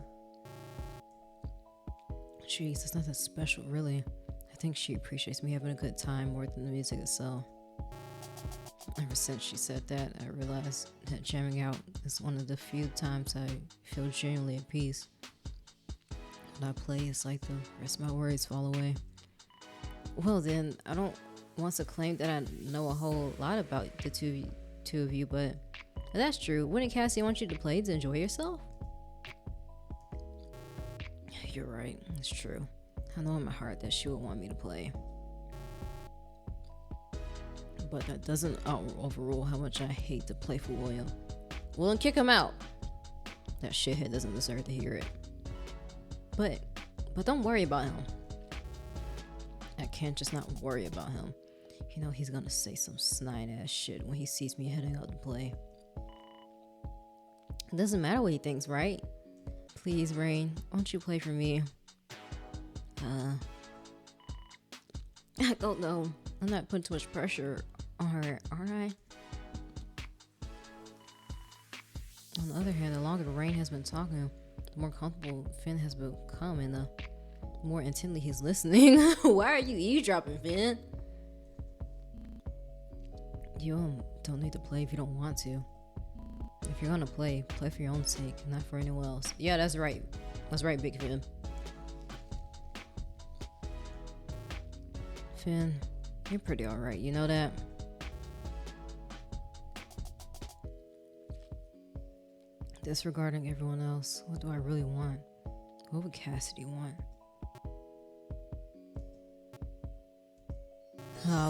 Jeez, it's nothing special, really. I think she appreciates me having a good time more than the music itself. Ever since she said that, I realized that jamming out is one of the few times I feel genuinely at peace. When I play, it's like the rest of my worries fall away. Well then, I don't want to claim that I know a whole lot about the two of you, but if that's true, wouldn't Cassie want you to play to enjoy yourself? You're right, it's true. I know in my heart that she would want me to play. But that doesn't overrule how much I hate to play for William. Well, then kick him out. That shithead doesn't deserve to hear it. But don't worry about him. I can't just not worry about him. You know he's gonna say some snide ass shit when he sees me heading out to play. It doesn't matter what he thinks, right? Please, Rain, won't you play for me? I don't know. I'm not putting too much pressure on her, aren't I? On the other hand, the longer Rain has been talking, the more comfortable Finn has become and the more intently he's listening. Why are you eavesdropping, Finn? You don't need to play if you don't want to. If you're gonna play for your own sake, not for anyone else. Yeah, that's right. That's right, Big Finn. Finn, you're pretty alright, you know that? Disregarding everyone else, what do I really want? What would Cassidy want?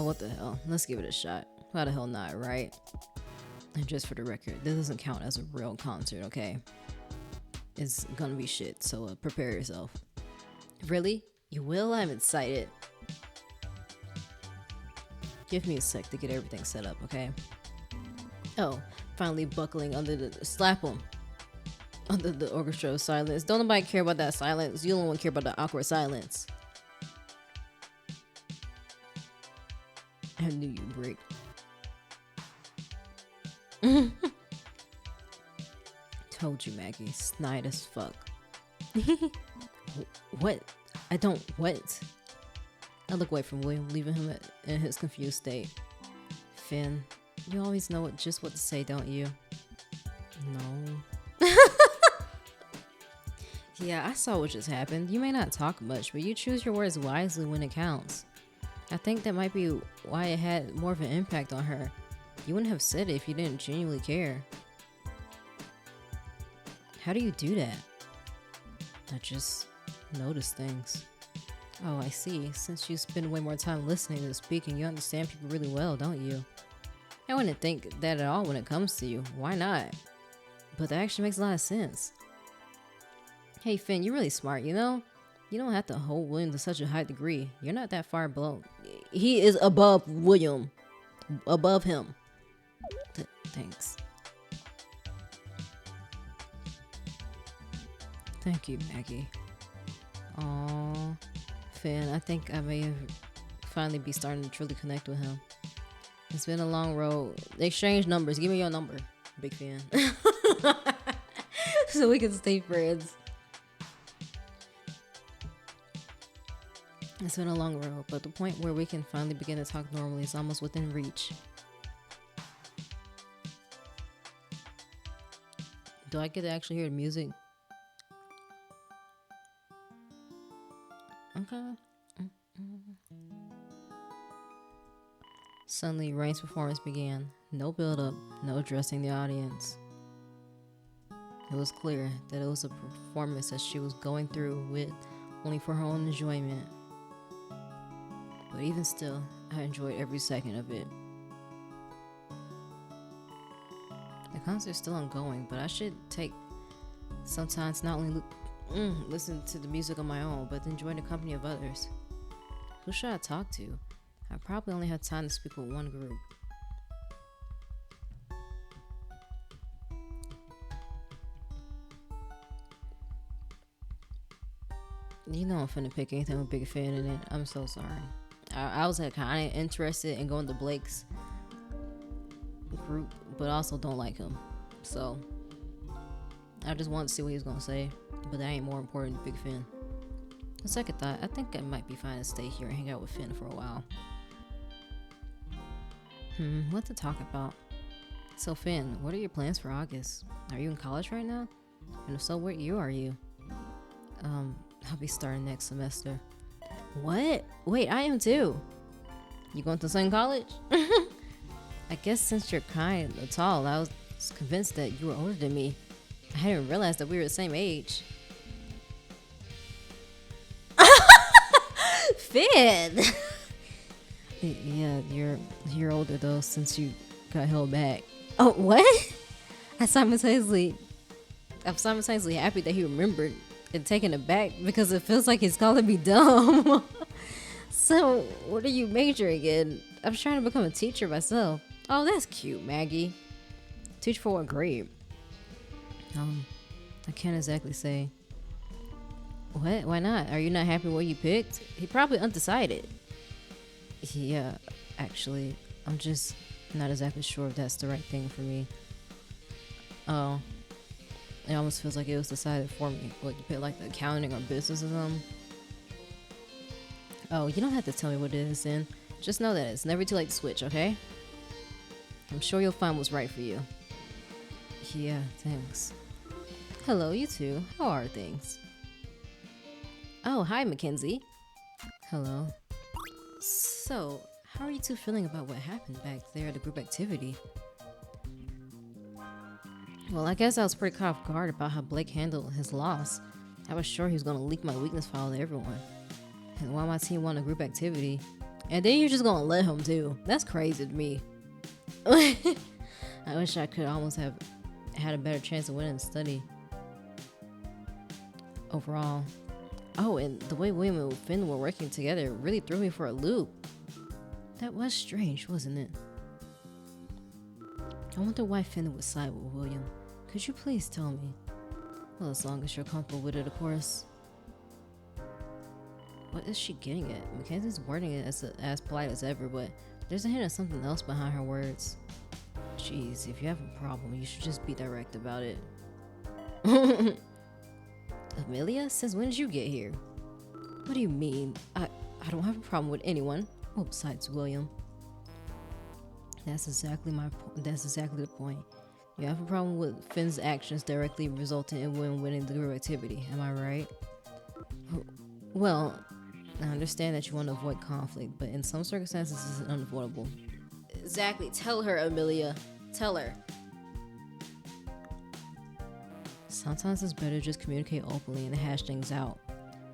What the hell? Let's give it a shot. Why the hell not, right? And just for the record, this doesn't count as a real concert, okay? It's gonna be shit, so prepare yourself. Really? You will? I'm excited. Give me a sec to get everything set up, okay? Oh, finally buckling under the... Slap him. Under the orchestra silence. Don't nobody care about that silence. You don't want to care about the awkward silence. I knew you'd break. Told you, Maggie. Snide as fuck. What? I don't... What? I look away from William, leaving him in his confused state. Finn, you always know just what to say, don't you? No. Yeah, I saw what just happened. You may not talk much, but you choose your words wisely when it counts. I think that might be why it had more of an impact on her. You wouldn't have said it if you didn't genuinely care. How do you do that? I just notice things. Oh, I see. Since you spend way more time listening than speaking, you understand people really well, don't you? I wouldn't think that at all when it comes to you. Why not? But that actually makes a lot of sense. Hey, Finn, you're really smart, you know? You don't have to hold William to such a high degree. You're not that far below. He is above William. Above him. Thanks. Thank you, Maggie. Aww. Finn, I think I may have finally be starting to truly connect with him. It's been a long road. Exchange numbers. Give me your number, Big Finn. So we can stay friends. It's been a long road, but the point where we can finally begin to talk normally is almost within reach. Do I get to actually hear the music? Okay. Suddenly, Rain's performance began. No build-up, no addressing the audience. It was clear that it was a performance that she was going through with only for her own enjoyment. But even still, I enjoyed every second of it. The concert's still ongoing, but I should take Sometimes not only listen to the music on my own, but enjoy the company of others. Who should I talk to? I probably only have time to speak with one group. You know I'm finna pick anything with Big Fan in it. I'm so sorry. I was like, kind of interested in going to Blake's group, but also don't like him. So I just wanted to see what he was gonna say, but that ain't more important than Big Finn. The second thought, I think I might be fine to stay here and hang out with Finn for a while. What to talk about? So Finn, what are your plans for August? Are you in college right now? And if so, what year are you? I'll be starting next semester. What? Wait, I am too. You going to the same college? I guess since you're kind of tall, I was convinced that you were older than me. I hadn't realized that we were the same age. Finn! Yeah, you're older though since you got held back. Oh, what? I'm simultaneously happy that he remembered and taken aback because it feels like he's calling me dumb. So, what are you majoring in? I'm trying to become a teacher myself. Oh, that's cute, Maggie. Teach for what grade? I can't exactly say. What? Why not? Are you not happy with what you picked? He probably undecided. Yeah, actually, I'm just not exactly sure if that's the right thing for me. Oh, it almost feels like it was decided for me. What, you pick like the accounting or business or something? Oh, you don't have to tell me what it is then. Just know that it's never too late to switch, okay? I'm sure you'll find what's right for you. Yeah, thanks. Hello, you two. How are things? Oh, hi, Mackenzie. Hello. So, how are you two feeling about what happened back there at the group activity? Well, I guess I was pretty caught off guard about how Blake handled his loss. I was sure he was going to leak my weakness file to everyone. And why my team won a group activity. And then you're just going to let him too. That's crazy to me. I wish I could almost have had a better chance of winning the study. Overall. Oh, and the way William and Finn were working together really threw me for a loop. That was strange, wasn't it? I wonder why Finn would side with William. Could you please tell me? Well, as long as you're comfortable with it, of course. What is she getting at? Mackenzie's wording it as polite as ever, but there's a hint of something else behind her words. Jeez, if you have a problem, you should just be direct about it. Amelia, since when did you get here? What do you mean? I don't have a problem with anyone. Oh, besides William. That's exactly the point. You have a problem with Finn's actions directly resulting in William winning the group activity. Am I right? Well, I understand that you want to avoid conflict, but in some circumstances, it's unavoidable. Exactly. Tell her, Amelia. Tell her. Sometimes it's better to just communicate openly and hash things out,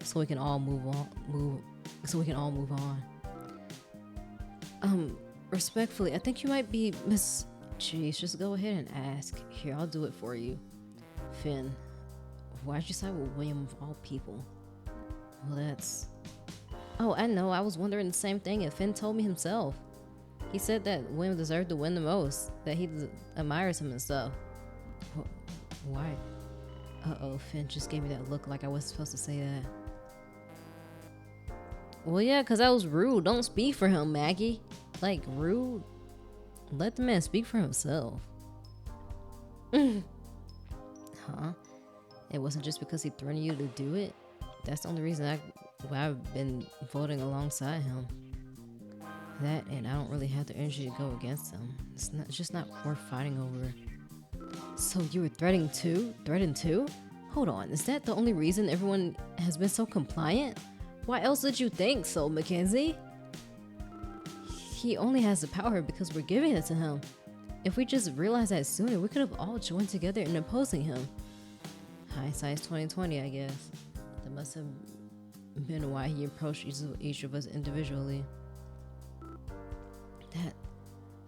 so we can all move on. Respectfully, I think you might be Miss. Jeez, just go ahead and ask. Here, I'll do it for you. Finn, why'd you side with William of all people? Well, that's. Oh, I know. I was wondering the same thing, and Finn told me himself. He said that William deserved to win the most, that he admires him and stuff. Why? Uh-oh, Finn just gave me that look like I wasn't supposed to say that. Well, yeah, because that was rude. Don't speak for him, Maggie. Like, rude? Let the man speak for himself. Huh? It wasn't just because he threatened you to do it? That's the only reason I've been voting alongside him. That, and I don't really have the energy to go against him. It's just not worth fighting over. So you were threatened too? Threatened too? Hold on, is that the only reason everyone has been so compliant? Why else did you think so, Mackenzie? He only has the power because we're giving it to him. If we just realized that sooner, we could have all joined together in opposing him. Hindsight's 2020, I guess. That must have been why he approached each of us individually.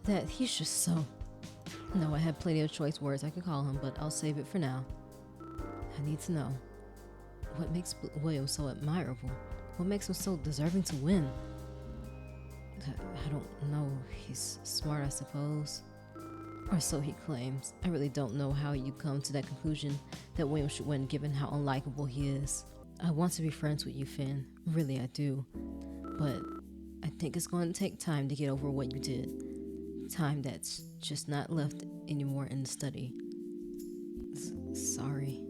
That he's just so... No, I have plenty of choice words I could call him, but I'll save it for now. I need to know. What makes William so admirable? What makes him so deserving to win? I don't know. He's smart, I suppose. Or so he claims. I really don't know how you come to that conclusion that William should win given how unlikable he is. I want to be friends with you, Finn. Really, I do. But I think it's going to take time to get over what you did. Time that's just not left anymore in the study. Sorry.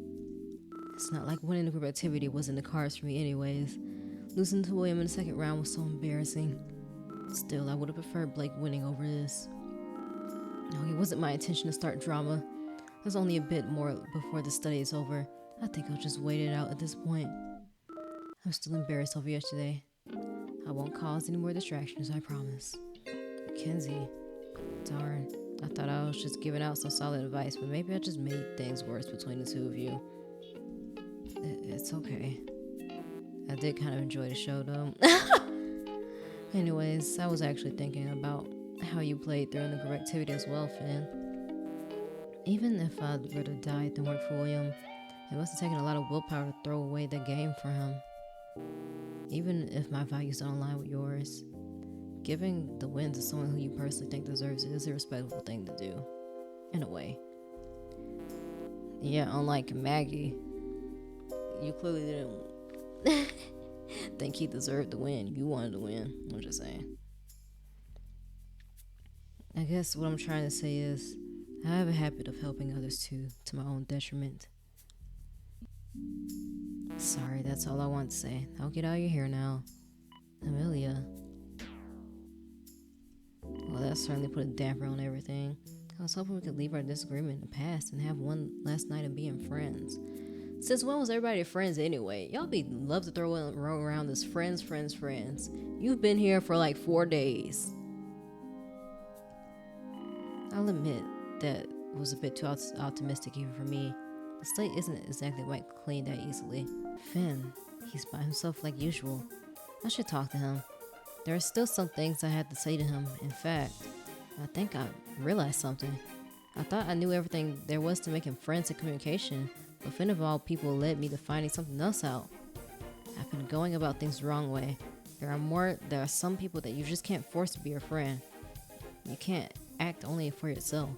It's not like winning the group activity was in the cards for me anyways. Losing to William in the second round was so embarrassing. Still, I would have preferred Blake winning over this. No, it wasn't my intention to start drama. There's only a bit more before the study is over. I think I'll just wait it out at this point. I'm still embarrassed over yesterday. I won't cause any more distractions, I promise. Kenzie. Darn. I thought I was just giving out some solid advice, but maybe I just made things worse between the two of you. It's okay. I did kind of enjoy the show, though. Anyways, I was actually thinking about how you played during the group activity as well, Finn. Even if I'd rather died than work for William, it must have taken a lot of willpower to throw away the game for him. Even if my values don't align with yours, giving the win to someone who you personally think deserves it is a respectable thing to do, in a way. Yeah, unlike Maggie, you clearly didn't think he deserved the win. You wanted to win. I'm just saying. I guess what I'm trying to say is, I have a habit of helping others too, to my own detriment. Sorry, that's all I want to say. I'll get out of your hair now. Amelia. Well, that certainly put a damper on everything. I was hoping we could leave our disagreement in the past and have one last night of being friends. Since when was everybody friends anyway? Y'all love to throw around this friends. You've been here for like 4 days. I'll admit that was a bit too optimistic even for me. The slate isn't exactly wiped clean that easily. Finn, he's by himself like usual. I should talk to him. There are still some things I had to say to him. In fact, I think I realized something. I thought I knew everything there was to make him friends and communication, but Finn of all people led me to finding something else out. I've been going about things the wrong way. There are some people that you just can't force to be your friend. You can't act only for yourself.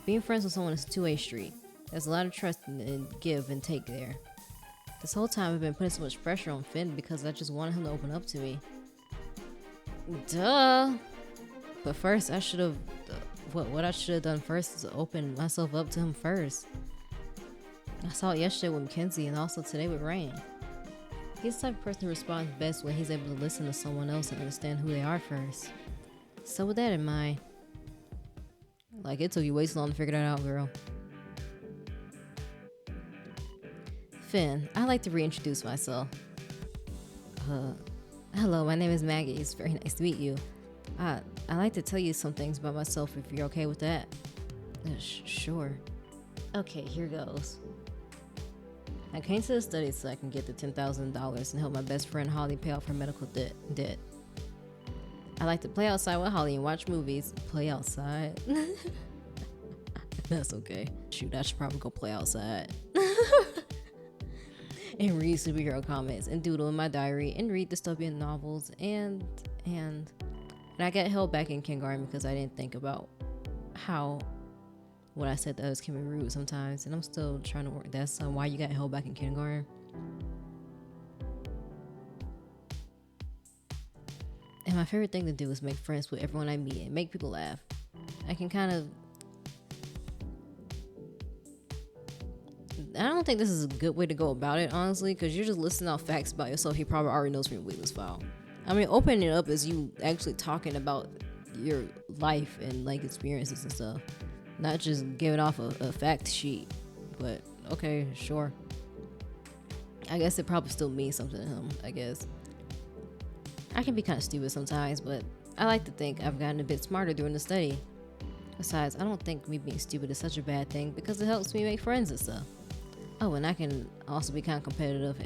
Being friends with someone is a two-way street. There's a lot of trust and give and take there. This whole time I've been putting so much pressure on Finn because I just wanted him to open up to me. Duh. But first I should have, what I should have done first is open myself up to him first. I saw it yesterday with Mackenzie and also today with Rain. He's the type of person who responds best when he's able to listen to someone else and understand who they are first. So with that in mind, like it took you way too long to figure that out, girl. Finn, I'd like to reintroduce myself. Hello, my name is Maggie. It's very nice to meet you. I'd like to tell you some things about myself if you're okay with that. Sure. Okay, here goes. I came to the study so I can get the $10,000 and help my best friend Holly pay off her medical debt. I like to play outside with Holly and watch movies. Play outside? That's okay. Shoot, I should probably go play outside. And read superhero comics and doodle in my diary and read dystopian novels and I got held back in kindergarten because I didn't think about how what I said to others can be rude sometimes, and I'm still trying to work. That's why you got held back in kindergarten. And my favorite thing to do is make friends with everyone I meet and make people laugh. I can kind of... I don't think this is a good way to go about it, honestly, because you're just listing out facts about yourself he probably already knows from your waitlist file. I mean, opening it up is you actually talking about your life and like experiences and stuff, not just giving off a fact sheet. But okay, sure. I guess it probably still means something to him, I guess. I can be kind of stupid sometimes, but I like to think I've gotten a bit smarter during the study. Besides, I don't think me being stupid is such a bad thing because it helps me make friends and stuff. Oh, and I can also be kind of competitive,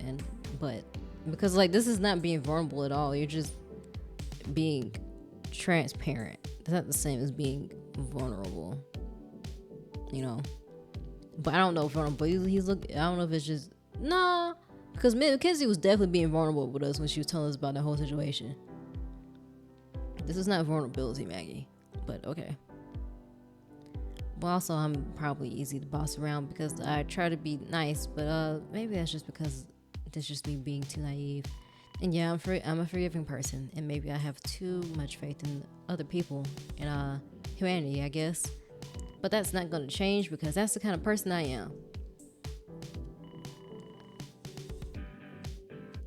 but because like this is not being vulnerable at all. You're just being transparent. It's not the same as being vulnerable, you know. But I don't know if vulnerable. He's look. I don't know if it's just nah. Because Mackenzie was definitely being vulnerable with us when she was telling us about the whole situation. This is not vulnerability, Maggie. But okay. But also, I'm probably easy to boss around because I try to be nice. But maybe that's just because that's just me being too naive. And yeah, I'm a forgiving person, and maybe I have too much faith in other people and humanity, I guess. But that's not going to change because that's the kind of person I am.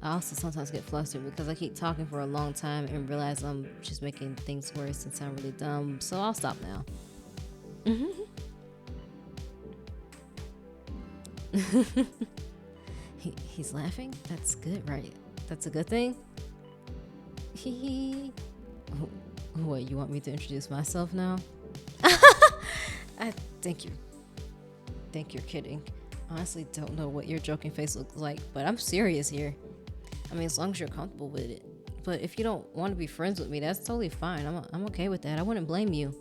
I also sometimes get flustered because I keep talking for a long time and realize I'm just making things worse and sound really dumb. So I'll stop now. He's laughing? That's good, right? That's a good thing? What, you want me to introduce myself now? I think you're kidding. Honestly, don't know what your joking face looks like, but I'm serious here. I mean, as long as you're comfortable with it. But if you don't want to be friends with me, that's totally fine. I'm okay with that. I wouldn't blame you.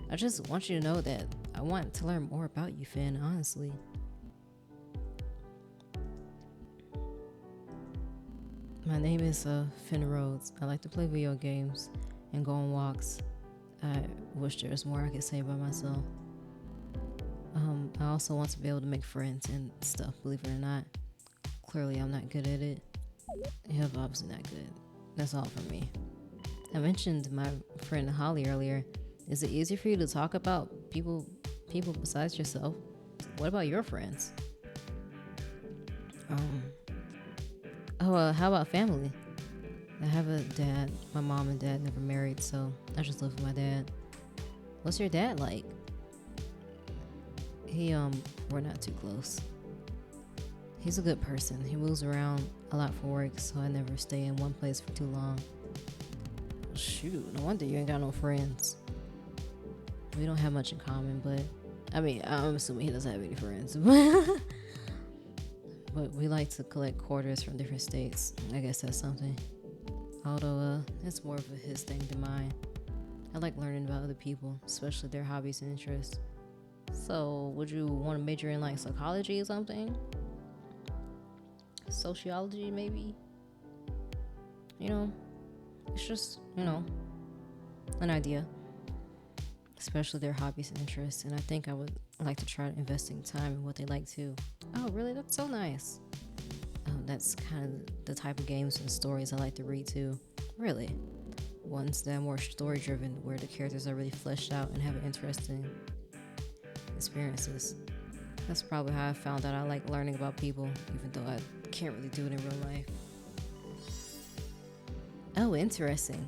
I just want you to know that I want to learn more about you, Finn, honestly. My name is Finn Rhodes. I like to play video games and go on walks. I wish there was more I could say about myself. I also want to be able to make friends and stuff, believe it or not. Clearly, I'm not good at it. Yeah, obviously not good. That's all for me. I mentioned my friend Holly earlier. Is it easy for you to talk about people besides yourself? What about your friends? How about family? I have a dad. My mom and dad never married, so I just live with my dad. What's your dad like? We're not too close. He's a good person. He moves around a lot for work, so I never stay in one place for too long. Shoot, no wonder you ain't got no friends. We don't have much in common, but I mean, I'm assuming he doesn't have any friends. But we like to collect quarters from different states. I guess that's something. Although it's more of a his thing than mine. I like learning about other people, especially their hobbies and interests. So, would you want to major in like psychology or something? Sociology, maybe? You know, it's just, an idea. Especially their hobbies and interests. And I think I would like to try investing time in what they like too. Oh, really? That's so nice. That's kind of the type of games and stories I like to read too. Really. Ones that are more story driven, where the characters are really fleshed out and have interesting experiences. That's probably how I found out I like learning about people, even though I can't really do it in real life. Oh, interesting.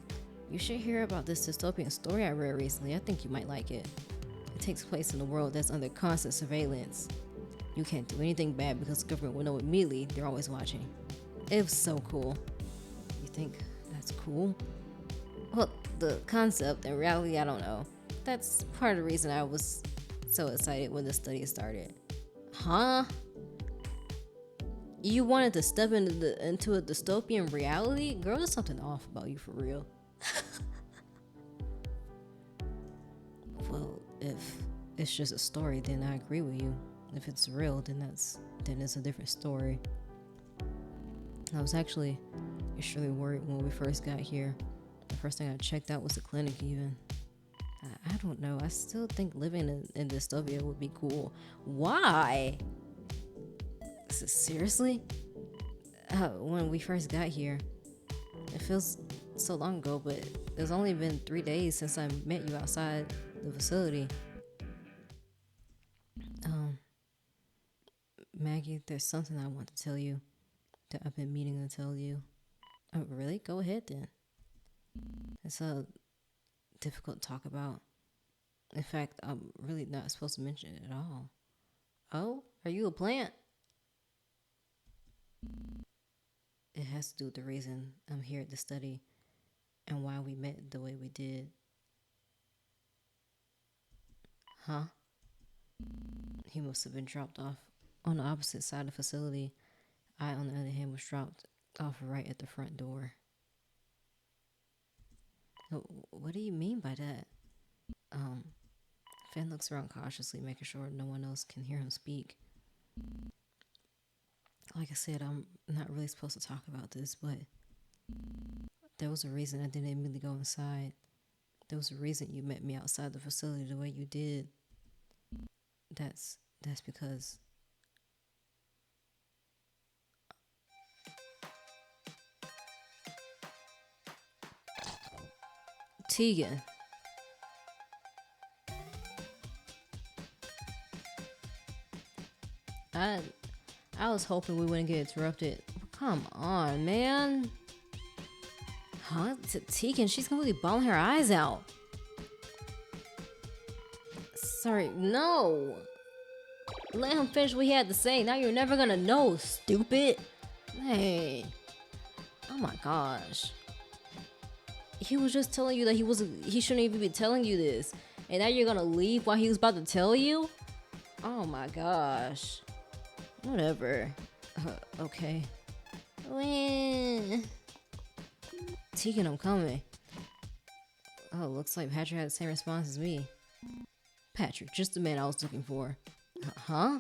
You should hear about this dystopian story I read recently. I think you might like it. It takes place in a world that's under constant surveillance. You can't do anything bad because the government will know immediately. They're always watching. It was so cool. You think that's cool? Well, the concept and reality, I don't know. That's part of the reason I was so excited when the study started. Huh? You wanted to step into a dystopian reality? Girl, there's something off about you for real. Well, if it's just a story, then I agree with you. If it's real, then it's a different story. I was actually extremely worried when we first got here. The first thing I checked out was the clinic even. I don't know. I still think living in dystopia would be cool. Why? Seriously? When we first got here, it feels so long ago, but it's only been 3 days since I met you outside the facility. Maggie, there's something I want to tell you that I've been meaning to tell you. Oh, really? Go ahead then. It's difficult to talk about. In fact, I'm really not supposed to mention it at all. Oh, are you a plant? It has to do with the reason I'm here at the study and why we met the way we did. Huh? He must have been dropped off on the opposite side of the facility. I, on the other hand, was dropped off right at the front door. What do you mean by that? Finn looks around cautiously, making sure no one else can hear him speak. Like I said, I'm not really supposed to talk about this, but there was a reason I didn't immediately go inside. There was a reason you met me outside the facility the way you did. That's because Tegan. I was hoping we wouldn't get interrupted. Come on, man. Huh? Tegan, she's completely bawling her eyes out. Sorry, no. Let him finish what he had to say. Now you're never gonna know, stupid. Hey. Oh my gosh. He was just telling you that he shouldn't even be telling you this. And now you're gonna leave while he was about to tell you? Oh my gosh. Whatever. Okay. Tegan, I'm coming. Oh, looks like Patrick had the same response as me. Patrick, just the man I was looking for. Huh?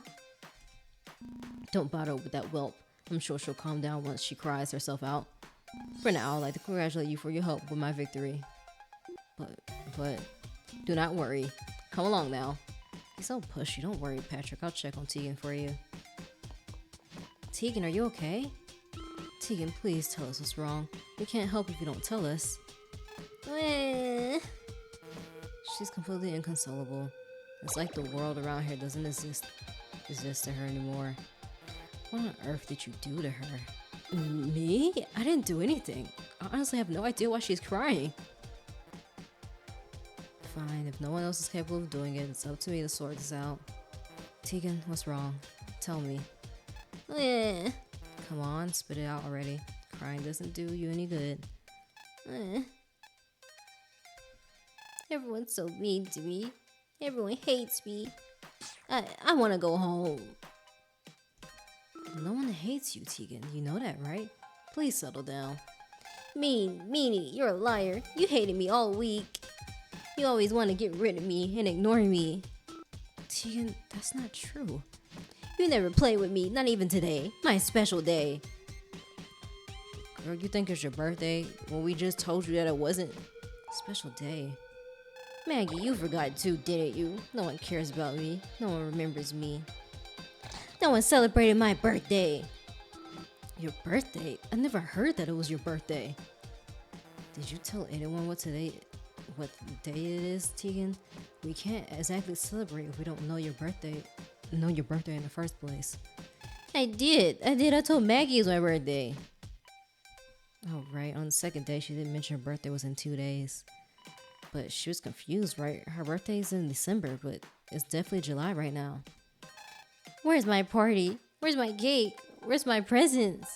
Don't bother with that whelp. I'm sure she'll calm down once she cries herself out. For now, I'd like to congratulate you for your help with my victory. But, do not worry. Come along now. He's so pushy. Don't worry, Patrick. I'll check on Tegan for you. Tegan, are you okay? Tegan, please tell us what's wrong. We can't help if you don't tell us. She's completely inconsolable. It's like the world around here doesn't exist to her anymore. What on earth did you do to her? Me? I didn't do anything. I honestly have no idea why she's crying. Fine, if no one else is capable of doing it, it's up to me to sort this out. Tegan, what's wrong? Tell me. Come on, spit it out already. Crying doesn't do you any good. Everyone's so mean to me. Everyone hates me. I want to go home. No one hates you, Tegan. You know that, right? Please settle down. Meanie, you're a liar. You hated me all week. You always want to get rid of me and ignore me. Tegan, that's not true. You never play with me, not even today. My special day. Girl, you think it's your birthday when we just told you that it wasn't? Special day. Maggie, you forgot too, didn't you? No one cares about me. No one remembers me. No one celebrated my birthday. Your birthday? I never heard that it was your birthday. Did you tell anyone what day it is, Tegan? We can't exactly celebrate if we don't know your birthday in the first place. I did. I told Maggie it was my birthday. Oh, right. On the second day, she didn't mention her birthday was in 2 days. But she was confused, right? Her birthday's in December, but it's definitely July right now. Where's my party? Where's my cake? Where's my presents?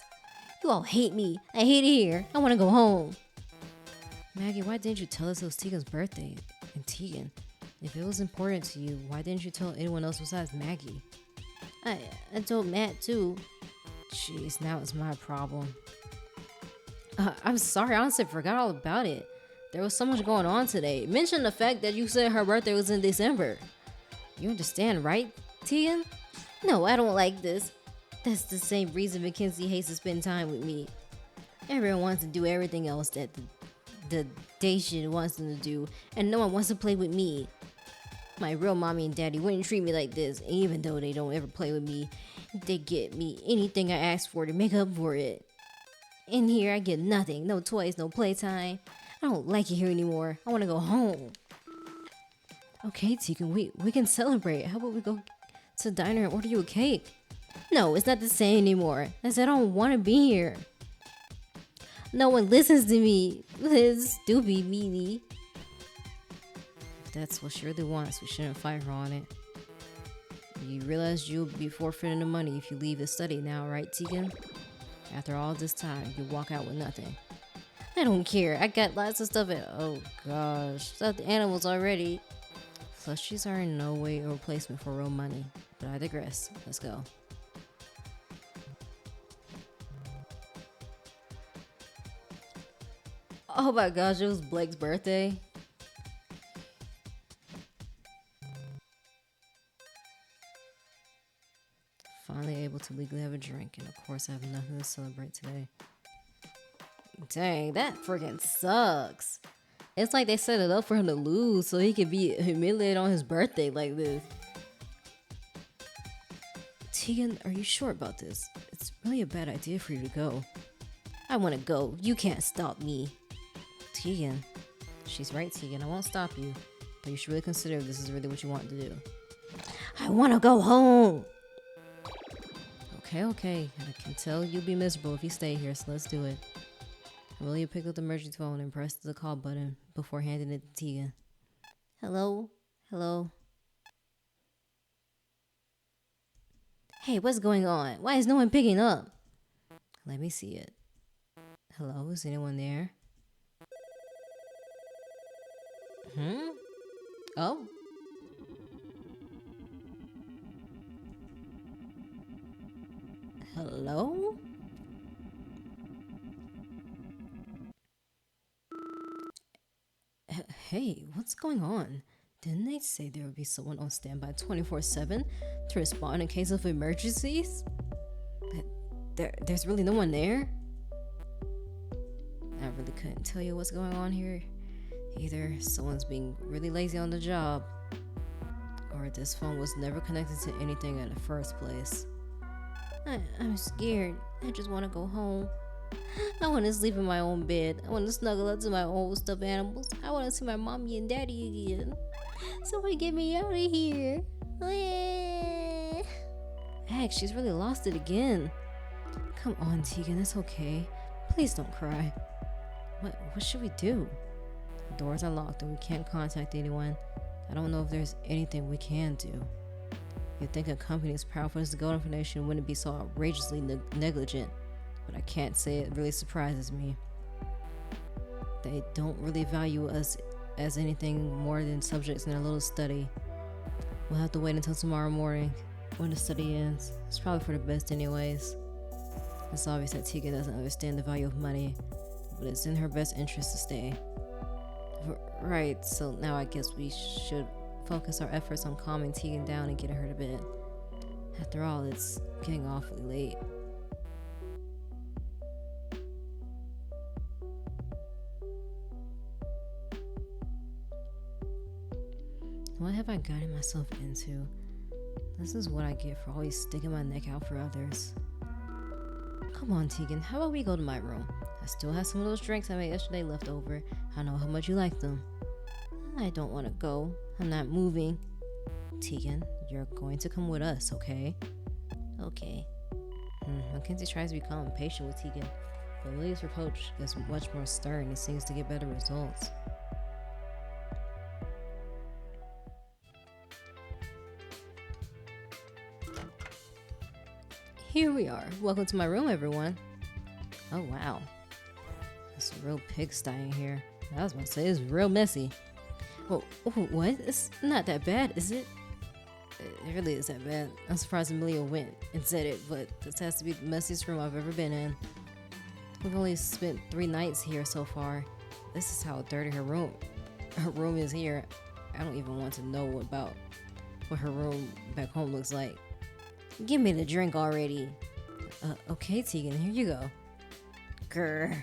You all hate me. I hate it here. I want to go home. Maggie, why didn't you tell us it was Tegan's birthday? And Tegan, if it was important to you, why didn't you tell anyone else besides Maggie? I told Matt too. Jeez, now it's my problem. I'm sorry, I honestly forgot all about it. There was so much going on today. Mention the fact that you said her birthday was in December. You understand, right, Tegan? No, I don't like this. That's the same reason Mackenzie hates to spend time with me. Everyone wants to do everything else that the Dacian wants them to do, and no one wants to play with me. My real mommy and daddy wouldn't treat me like this, and even though they don't ever play with me, they get me anything I ask for to make up for it. In here, I get nothing. No toys, no playtime. I don't like it here anymore. I want to go home. Okay, Tegan, we can celebrate. How about we go to the diner and order you a cake? No, it's not the same anymore. I said I don't want to be here. No one listens to me. This stupid meanie. If that's what she really wants, we shouldn't fight her on it. You realize you'll be forfeiting the money if you leave the study now, right, Tegan? After all this time, you walk out with nothing. I don't care. I got lots of stuff at... Oh, gosh. Stuffed animals already. Plushies are in no way a replacement for real money. But I digress. Let's go. Oh my gosh, it was Blake's birthday. Finally able to legally have a drink, and of course I have nothing to celebrate today. Dang, that freaking sucks. It's like they set it up for him to lose so he could be humiliated on his birthday like this. Tegan, are you sure about this? It's really a bad idea for you to go. I want to go. You can't stop me. Tegan. She's right, Tegan. I won't stop you. But you should really consider if this is really what you want to do. I want to go home. Okay. I can tell you'll be miserable if you stay here, so let's do it. Amelia picked up the emergency phone and pressed the call button before handing it to Tegan. Hello? Hey, what's going on? Why is no one picking up? Let me see it. Hello, is anyone there? Oh? Hello? Hey, what's going on? Didn't they say there would be someone on standby 24/7 to respond in case of emergencies? There's really no one there? I really couldn't tell you what's going on here. Either someone's being really lazy on the job, or this phone was never connected to anything in the first place. I'm scared. I just want to go home. I want to sleep in my own bed. I want to snuggle up to my old stuffed animals. I want to see my mommy and daddy again. Someone get me out of here. Heck, she's really lost it again. Come on, Tegan, it's okay. Please don't cry. What should we do? The doors are locked and we can't contact anyone. I don't know if there's anything we can do. You'd think a company as powerful as the Golden Foundation wouldn't be so outrageously negligent, but I can't say it really surprises me. They don't really value us as anything more than subjects in their little study. We'll have to wait until tomorrow morning when the study ends. It's probably for the best anyways. It's obvious that Tegan doesn't understand the value of money, but it's in her best interest to stay. Right, so now I guess we should focus our efforts on calming Tegan down and getting her to bed. After all, it's getting awfully late. What have I gotten myself into? This is what I get for always sticking my neck out for others. Come on, Tegan, how about we go to my room? I still have some of those drinks I made yesterday left over. I know how much you like them. I don't want to go. I'm not moving. Tegan, you're going to come with us, okay? Okay. Mackenzie tries to become patient with Tegan, but Lily's approach is much more stern and seems to get better results. Here we are. Welcome to my room, everyone. Oh, wow. It's a real pigsty in here. I was about to say, it's real messy. Oh, what? It's not that bad, is it? It really is that bad. I'm surprised Amelia went and said it, but this has to be the messiest room I've ever been in. We've only spent 3 nights here so far. This is how dirty her room is here. I don't even want to know about what her room back home looks like. Give me the drink already. Okay, Tegan, here you go. Grr.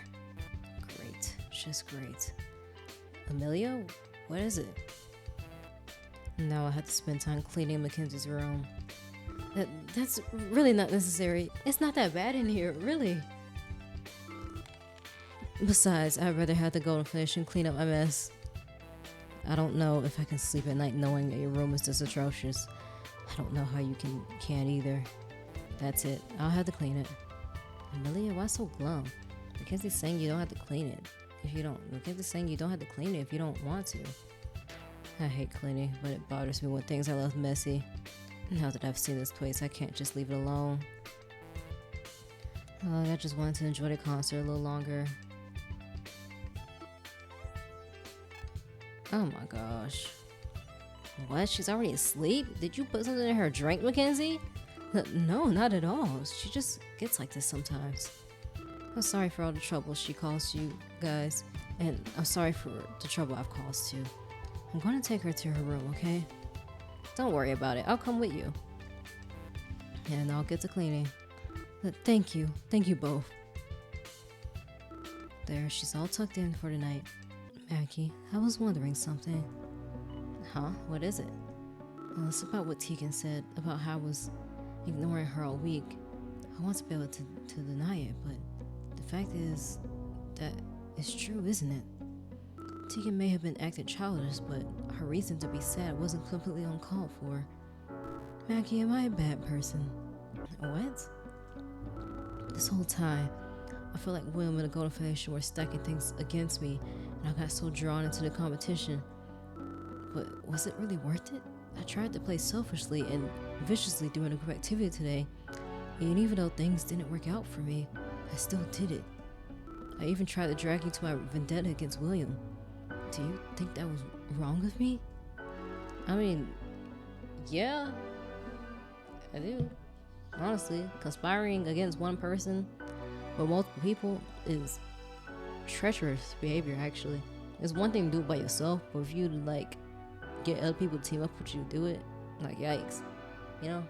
Great. Just great. Amelia, what is it? Now I have to spend time cleaning Mackenzie's room. That's really not necessary. It's not that bad in here, really. Besides, I'd rather have the Golden Foundation clean up my mess. I don't know if I can sleep at night knowing that your room is this atrocious. I don't know how you can't either. That's it. I'll have to clean it. Amelia, why so glum? Mackenzie's saying you don't have to clean it if you don't. Mackenzie's saying you don't have to clean it if you don't want to. I hate cleaning, but it bothers me when things are left messy. Now that I've seen this place, I can't just leave it alone. I just wanted to enjoy the concert a little longer. Oh my gosh. What? She's already asleep? Did you put something in her drink, Mackenzie? No, not at all. She just gets like this sometimes. I'm sorry for all the trouble she caused you guys, and I'm sorry for the trouble I've caused too. I'm going to take her to her room, okay? Don't worry about it. I'll come with you. And I'll get to cleaning. But thank you both. There, she's all tucked in for the night. Mackie, I was wondering something. Huh? What is it? Well, it's about what Tegan said about how I was ignoring her all week. I want to be able to deny it, but the fact is that it's true, isn't it? Tegan may have been acting childish, but her reason to be sad wasn't completely uncalled for. Mackie, am I a bad person? What? This whole time, I feel like William and the Golden Foundation were stacking things against me, and I got so drawn into the competition. But was it really worth it? I tried to play selfishly and viciously during a group activity today, and even though things didn't work out for me, I still did it. I even tried to drag you to my vendetta against William. Do you think that was wrong of me? I mean, yeah, I do. Honestly, conspiring against one person with multiple people is treacherous behavior, actually. It's one thing to do it by yourself, but if you like get other people to team up with you to do it, like yikes, you know?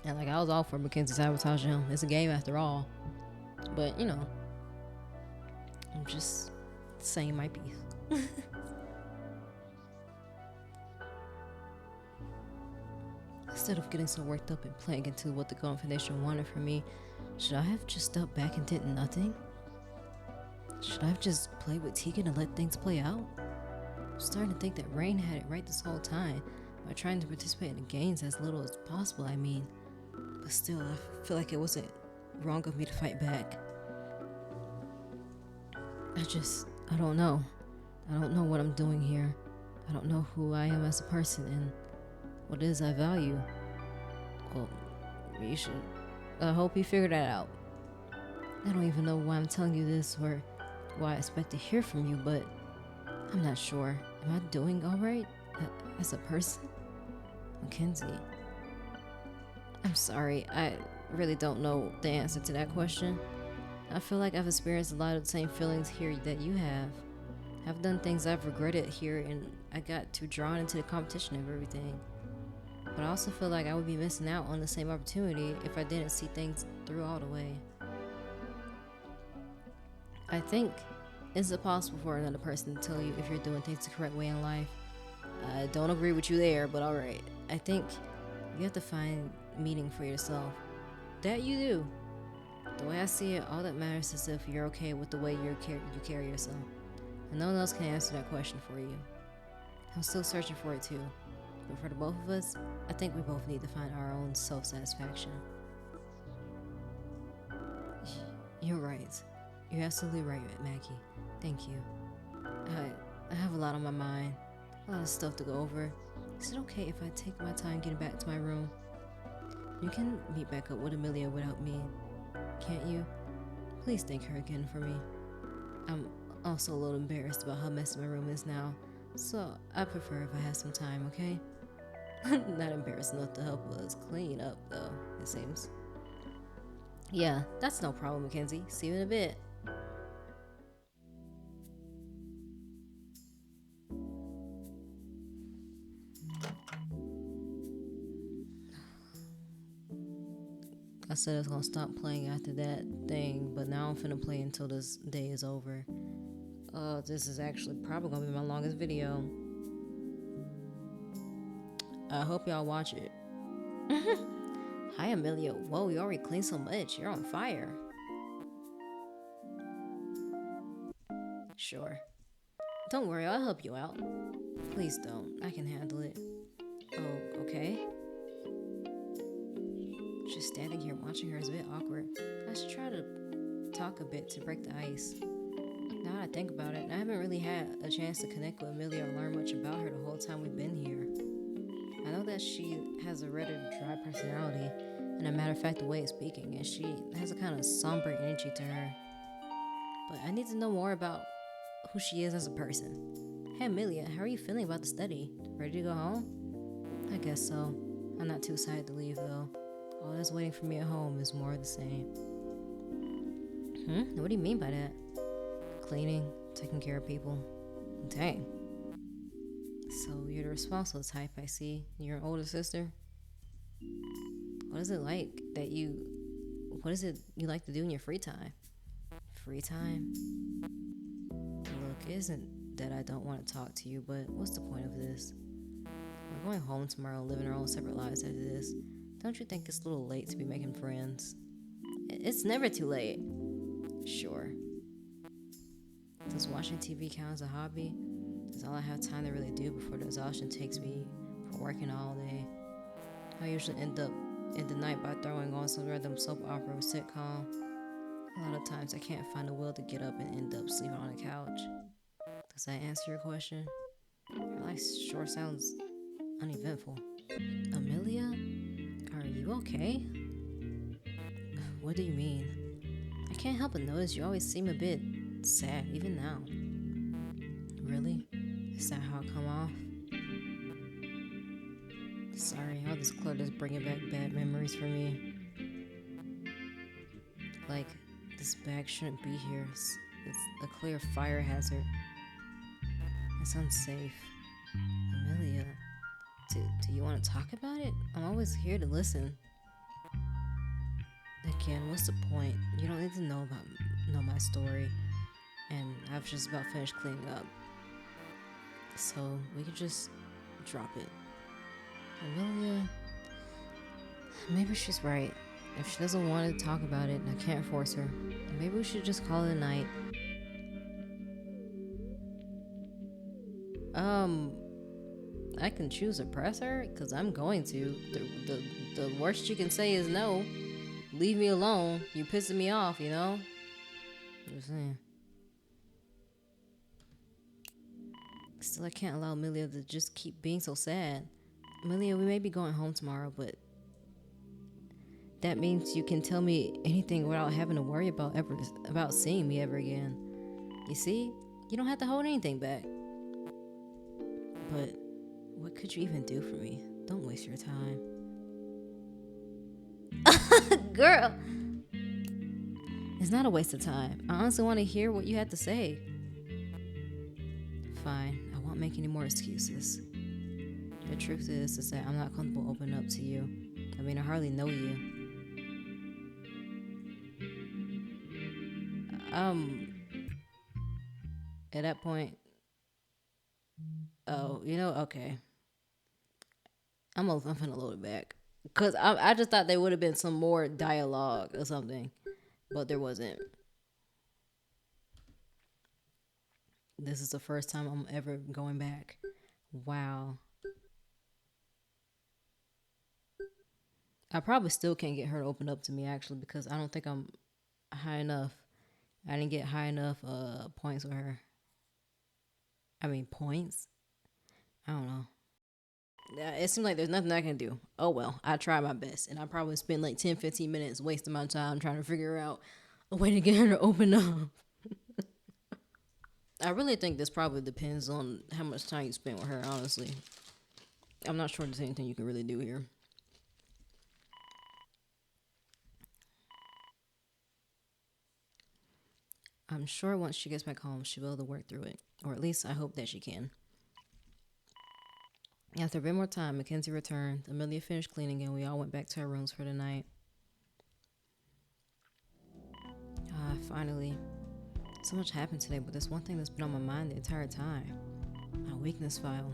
And like I was all for Mackenzie sabotaging him. It's a game after all. But you know, I'm just saying my piece. Instead of getting so worked up and playing into what the Golden Foundation wanted from me, should I have just stepped back and did nothing? Should I have just played with Tegan and let things play out? I'm starting to think that Rain had it right this whole time by trying to participate in the games as little as possible, I mean. But still, I feel like it wasn't wrong of me to fight back. I don't know. I don't know what I'm doing here. I don't know who I am as a person and what it is I value. Well, you should. I hope you figure that out. I don't even know why I'm telling you this or why I expect to hear from you, but I'm not sure. Am I doing alright as a person? Mackenzie. I'm sorry. I really don't know the answer to that question. I feel like I've experienced a lot of the same feelings here that you have. I've done things I've regretted here and I got too drawn into the competition of everything. But I also feel like I would be missing out on the same opportunity if I didn't see things through all the way. I think, is it possible for another person to tell you if you're doing things the correct way in life? I don't agree with you there, but alright. I think you have to find meaning for yourself. That you do. The way I see it, all that matters is if you're okay with the way you carry yourself. And no one else can answer that question for you. I'm still searching for it too. But for the both of us, I think we both need to find our own self-satisfaction. You're right. You're absolutely right, Mackie. Thank you. I have a lot on my mind. A lot of stuff to go over. Is it okay if I take my time getting back to my room? You can meet back up with Amelia without me, can't you? Please thank her again for me. I'm also a little embarrassed about how messy my room is now, so I prefer if I have some time, okay? Not embarrassed enough to help us clean up, though, it seems. Yeah, that's no problem, Mackenzie. See you in a bit. I said I was gonna stop playing after that thing, but now I'm finna play until this day is over. This is actually probably gonna be my longest video. I hope y'all watch it. Hi, Amelia. Whoa, you already cleaned so much. You're on fire. Sure. Don't worry, I'll help you out. Please don't. I can handle it. Oh, okay. Just standing here watching her is a bit awkward. I should try to talk a bit to break the ice. Now that I think about it, I haven't really had a chance to connect with Amelia or learn much about her the whole time we've been here. I know that she has a rather dry personality and a matter-of-fact way of speaking, and she has a kind of somber energy to her. But I need to know more about who she is as a person. Hey Amelia, how are you feeling about the study? Ready to go home? I guess so. I'm not too excited to leave though. All that's waiting for me at home is more of the same. What do you mean by that? Cleaning, taking care of people. Dang. So you're the responsible type, I see. You're an older sister. What is it like that you? What is it you like to do in your free time? Free time? Look, it isn't that I don't want to talk to you, but what's the point of this? We're going home tomorrow, living our own separate lives after this. Don't you think it's a little late to be making friends? It's never too late. Sure. Does watching TV count as a hobby? Is all I have time to really do before the exhaustion takes me from working all day? I usually end up in the night by throwing on some random soap opera or sitcom. A lot of times I can't find the will to get up and end up sleeping on the couch. Does that answer your question? Your life sure sounds uneventful. Amelia? Are you okay? What do you mean? I can't help but notice you always seem a bit sad, even now. Really? Is that how I come off? Sorry, all this clutter is bringing back bad memories for me. Like, this bag shouldn't be here. It's a clear fire hazard. It's unsafe. Amelia, do you want to talk about it? I'm always here to listen. Again, what's the point? You don't need to know my story. And I've just about finished cleaning up. So we could just drop it. Amelia, maybe she's right. If she doesn't want to talk about it, I can't force her. Maybe we should just call it a night. I can choose to press her, because I'm going to. The worst you can say is no. Leave me alone. You're pissing me off, you know? Just saying. Still, I can't allow Amelia to just keep being so sad. Amelia, we may be going home tomorrow, but that means you can tell me anything without having to worry about seeing me ever again. You see? You don't have to hold anything back. But what could you even do for me? Don't waste your time. Girl! It's not a waste of time. I honestly want to hear what you had to say. Fine. I won't make any more excuses. The truth is that I'm not comfortable opening up to you. I mean, I hardly know you. At that point, okay. I'm finna load it back. Because I just thought there would have been some more dialogue or something. But there wasn't. This is the first time I'm ever going back. Wow. I probably still can't get her to open up to me, actually, because I don't think I'm high enough. I didn't get high enough points with her. I mean, points? I don't know. It seems like there's nothing I can do. Oh well, I try my best. And I probably spend like 10-15 minutes wasting my time trying to figure out a way to get her to open up. I really think this probably depends on how much time you spend with her, honestly. I'm not sure there's anything you can really do here. I'm sure once she gets back home, she'll be able to work through it. Or at least I hope that she can. After a bit more time, Mackenzie returned. Amelia finished cleaning and we all went back to our rooms for the night. Finally. So much happened today, but there's one thing that's been on my mind the entire time. My weakness file.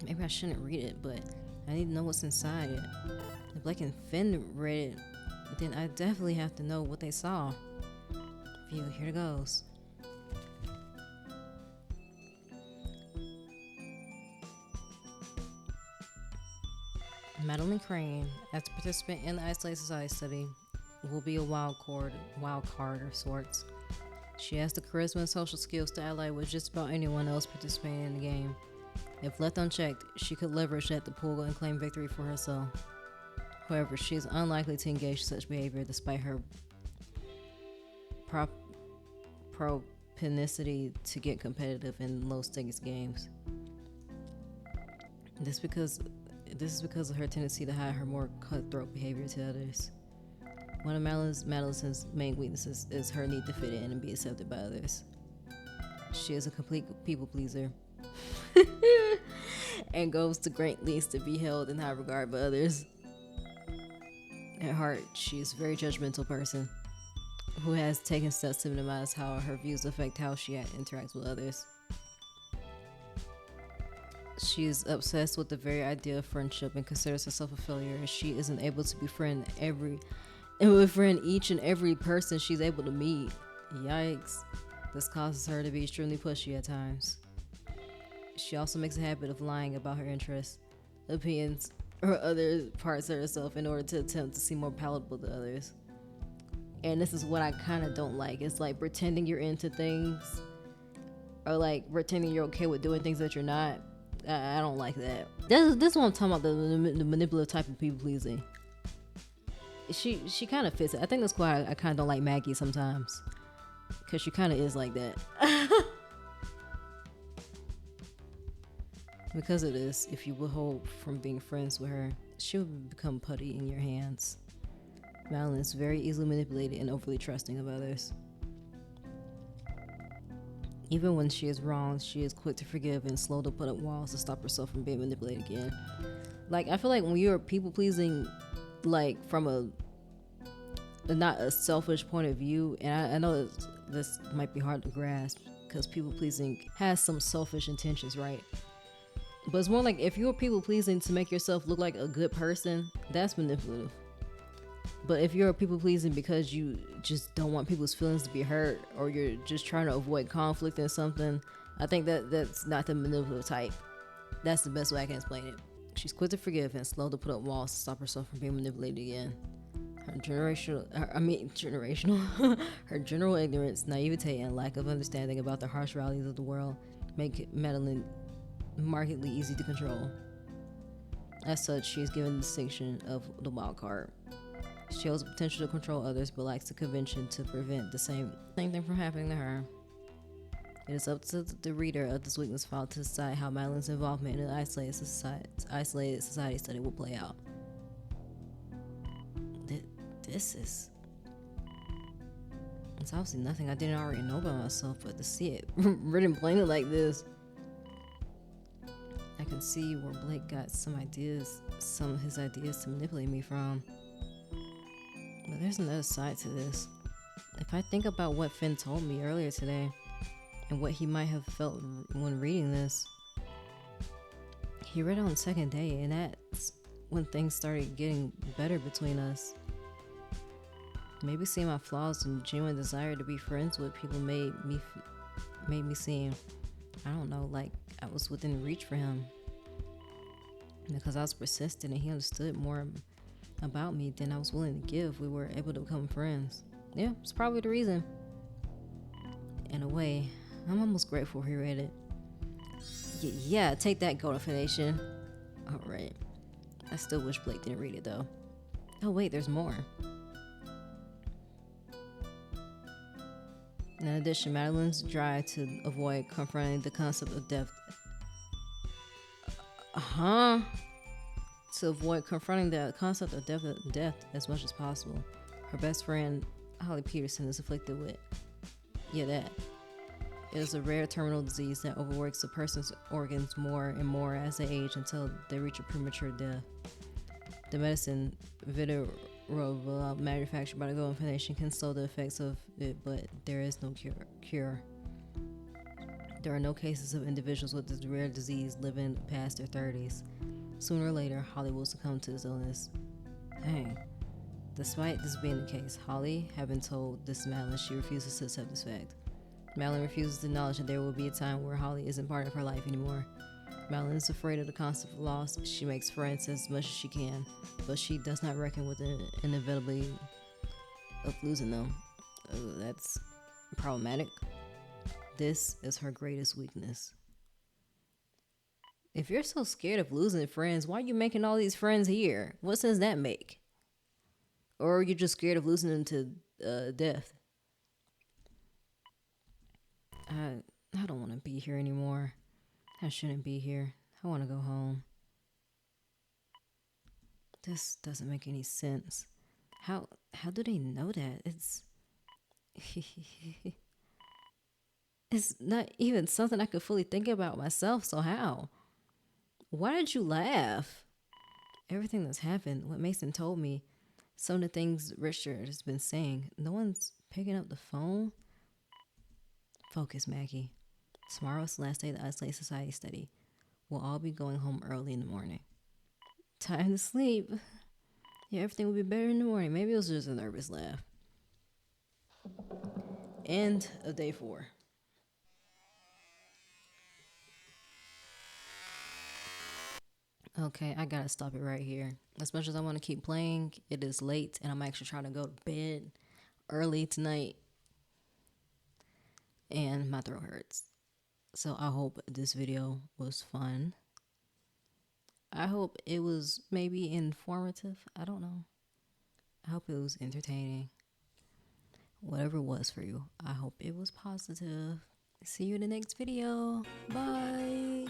Maybe I shouldn't read it, but I need to know what's inside it. If Blake and Finn read it, then I definitely have to know what they saw. Phew, here it goes. Madeline Crane, as a participant in the Isolated Society study, will be a wild card of sorts. She has the charisma and social skills to ally with just about anyone else participating in the game. If left unchecked, she could leverage that to pull and claim victory for herself. However, she is unlikely to engage in such behavior despite her propensity to get competitive in low-stakes games. This is because of her tendency to hide her more cutthroat behavior to others. One of Madeline's main weaknesses is her need to fit in and be accepted by others. She is a complete people pleaser, and goes to great lengths to be held in high regard by others. At heart, she is a very judgmental person who has taken steps to minimize how her views affect how she interacts with others. She is obsessed with the very idea of friendship and considers herself a failure as she isn't able to befriend each and every person she's able to meet. Yikes. This causes her to be extremely pushy at times. She also makes a habit of lying about her interests, opinions, or other parts of herself in order to attempt to seem more palatable to others. And this is what I kind of don't like. It's like pretending you're into things, or like pretending you're okay with doing things that you're not. I don't like that. This is what I'm talking about, the manipulative type of people pleasing. She kind of fits it. I think that's why I kind of don't like Maggie sometimes, because she kind of is like that. Because of this, if you withhold from being friends with her, she will become putty in your hands. Madeline is very easily manipulated and overly trusting of others. Even when she is wrong, she is quick to forgive and slow to put up walls to stop herself from being manipulated again. Like, I feel like when you're people pleasing, like from a not a selfish point of view, and I know this might be hard to grasp because people pleasing has some selfish intentions, right? But it's more like if you're people pleasing to make yourself look like a good person, that's manipulative. But if you're people pleasing because you just don't want people's feelings to be hurt, or you're just trying to avoid conflict in something, I think that's not the manipulative type. That's the best way I can explain it. She's quick to forgive and slow to put up walls to stop herself from being manipulated again. Her her general ignorance, naivete, and lack of understanding about the harsh realities of the world make Madeline markedly easy to control. As such, she is given the distinction of the wild card. She holds the potential to control others, but lacks the conviction to prevent the same thing from happening to her. It is up to the reader of this weakness file to decide how Madeline's involvement in an isolated society study will play out. It's obviously nothing I didn't already know about myself, but to see it written plainly like this, I can see where Blake got some of his ideas to manipulate me from. But there's another side to this. If I think about what Finn told me earlier today, and what he might have felt when reading this, he read it on the second day, and that's when things started getting better between us. Maybe seeing my flaws and genuine desire to be friends with people made me seem, I don't know, like I was within reach for him. Because I was persistent and he understood more about me than I was willing to give, we were able to become friends. Yeah, it's probably the reason. In a way, I'm almost grateful he read it. Yeah, take that, Golden Nation. Alright. I still wish Blake didn't read it though. Oh wait, there's more. In addition, Madeline's drive to avoid confronting the concept of death. To avoid confronting the concept of death as much as possible. Her best friend, Holly Peterson, is afflicted with, that. It is a rare terminal disease that overworks a person's organs more and more as they age until they reach a premature death. The medicine, Vitarovil, manufactured by the Golden Foundation, can slow the effects of it, but there is no cure. There are no cases of individuals with this rare disease living past their 30s. Sooner or later, Holly will succumb to this illness. Dang. Despite this being the case, Holly, having told this to Madeline, she refuses to accept this fact. Madeline refuses to acknowledge that there will be a time where Holly isn't part of her life anymore. Madeline is afraid of the concept of loss. She makes friends as much as she can, but she does not reckon with the inevitability of losing them. That's problematic. This is her greatest weakness. If you're so scared of losing friends, why are you making all these friends here? What sense does that make? Or you're just scared of losing them to death? I don't want to be here anymore. I shouldn't be here. I want to go home. This doesn't make any sense. How do they know that? It's not even something I could fully think about myself, so how? Why did you laugh? Everything that's happened, what Mason told me, some of the things Richard has been saying, no one's picking up the phone. Focus, Maggie. Tomorrow's the last day of the Isolated Society study. We'll all be going home early in the morning. Time to sleep. Yeah, everything will be better in the morning. Maybe it was just a nervous laugh. End of day 4. Okay, I gotta stop it right here. As much as I want to keep playing, it is late and I'm actually trying to go to bed early tonight and my throat hurts. So I hope this video was fun. I hope it was maybe informative. I don't know. I hope it was entertaining. Whatever it was for you, I hope it was positive. See you in the next video. Bye.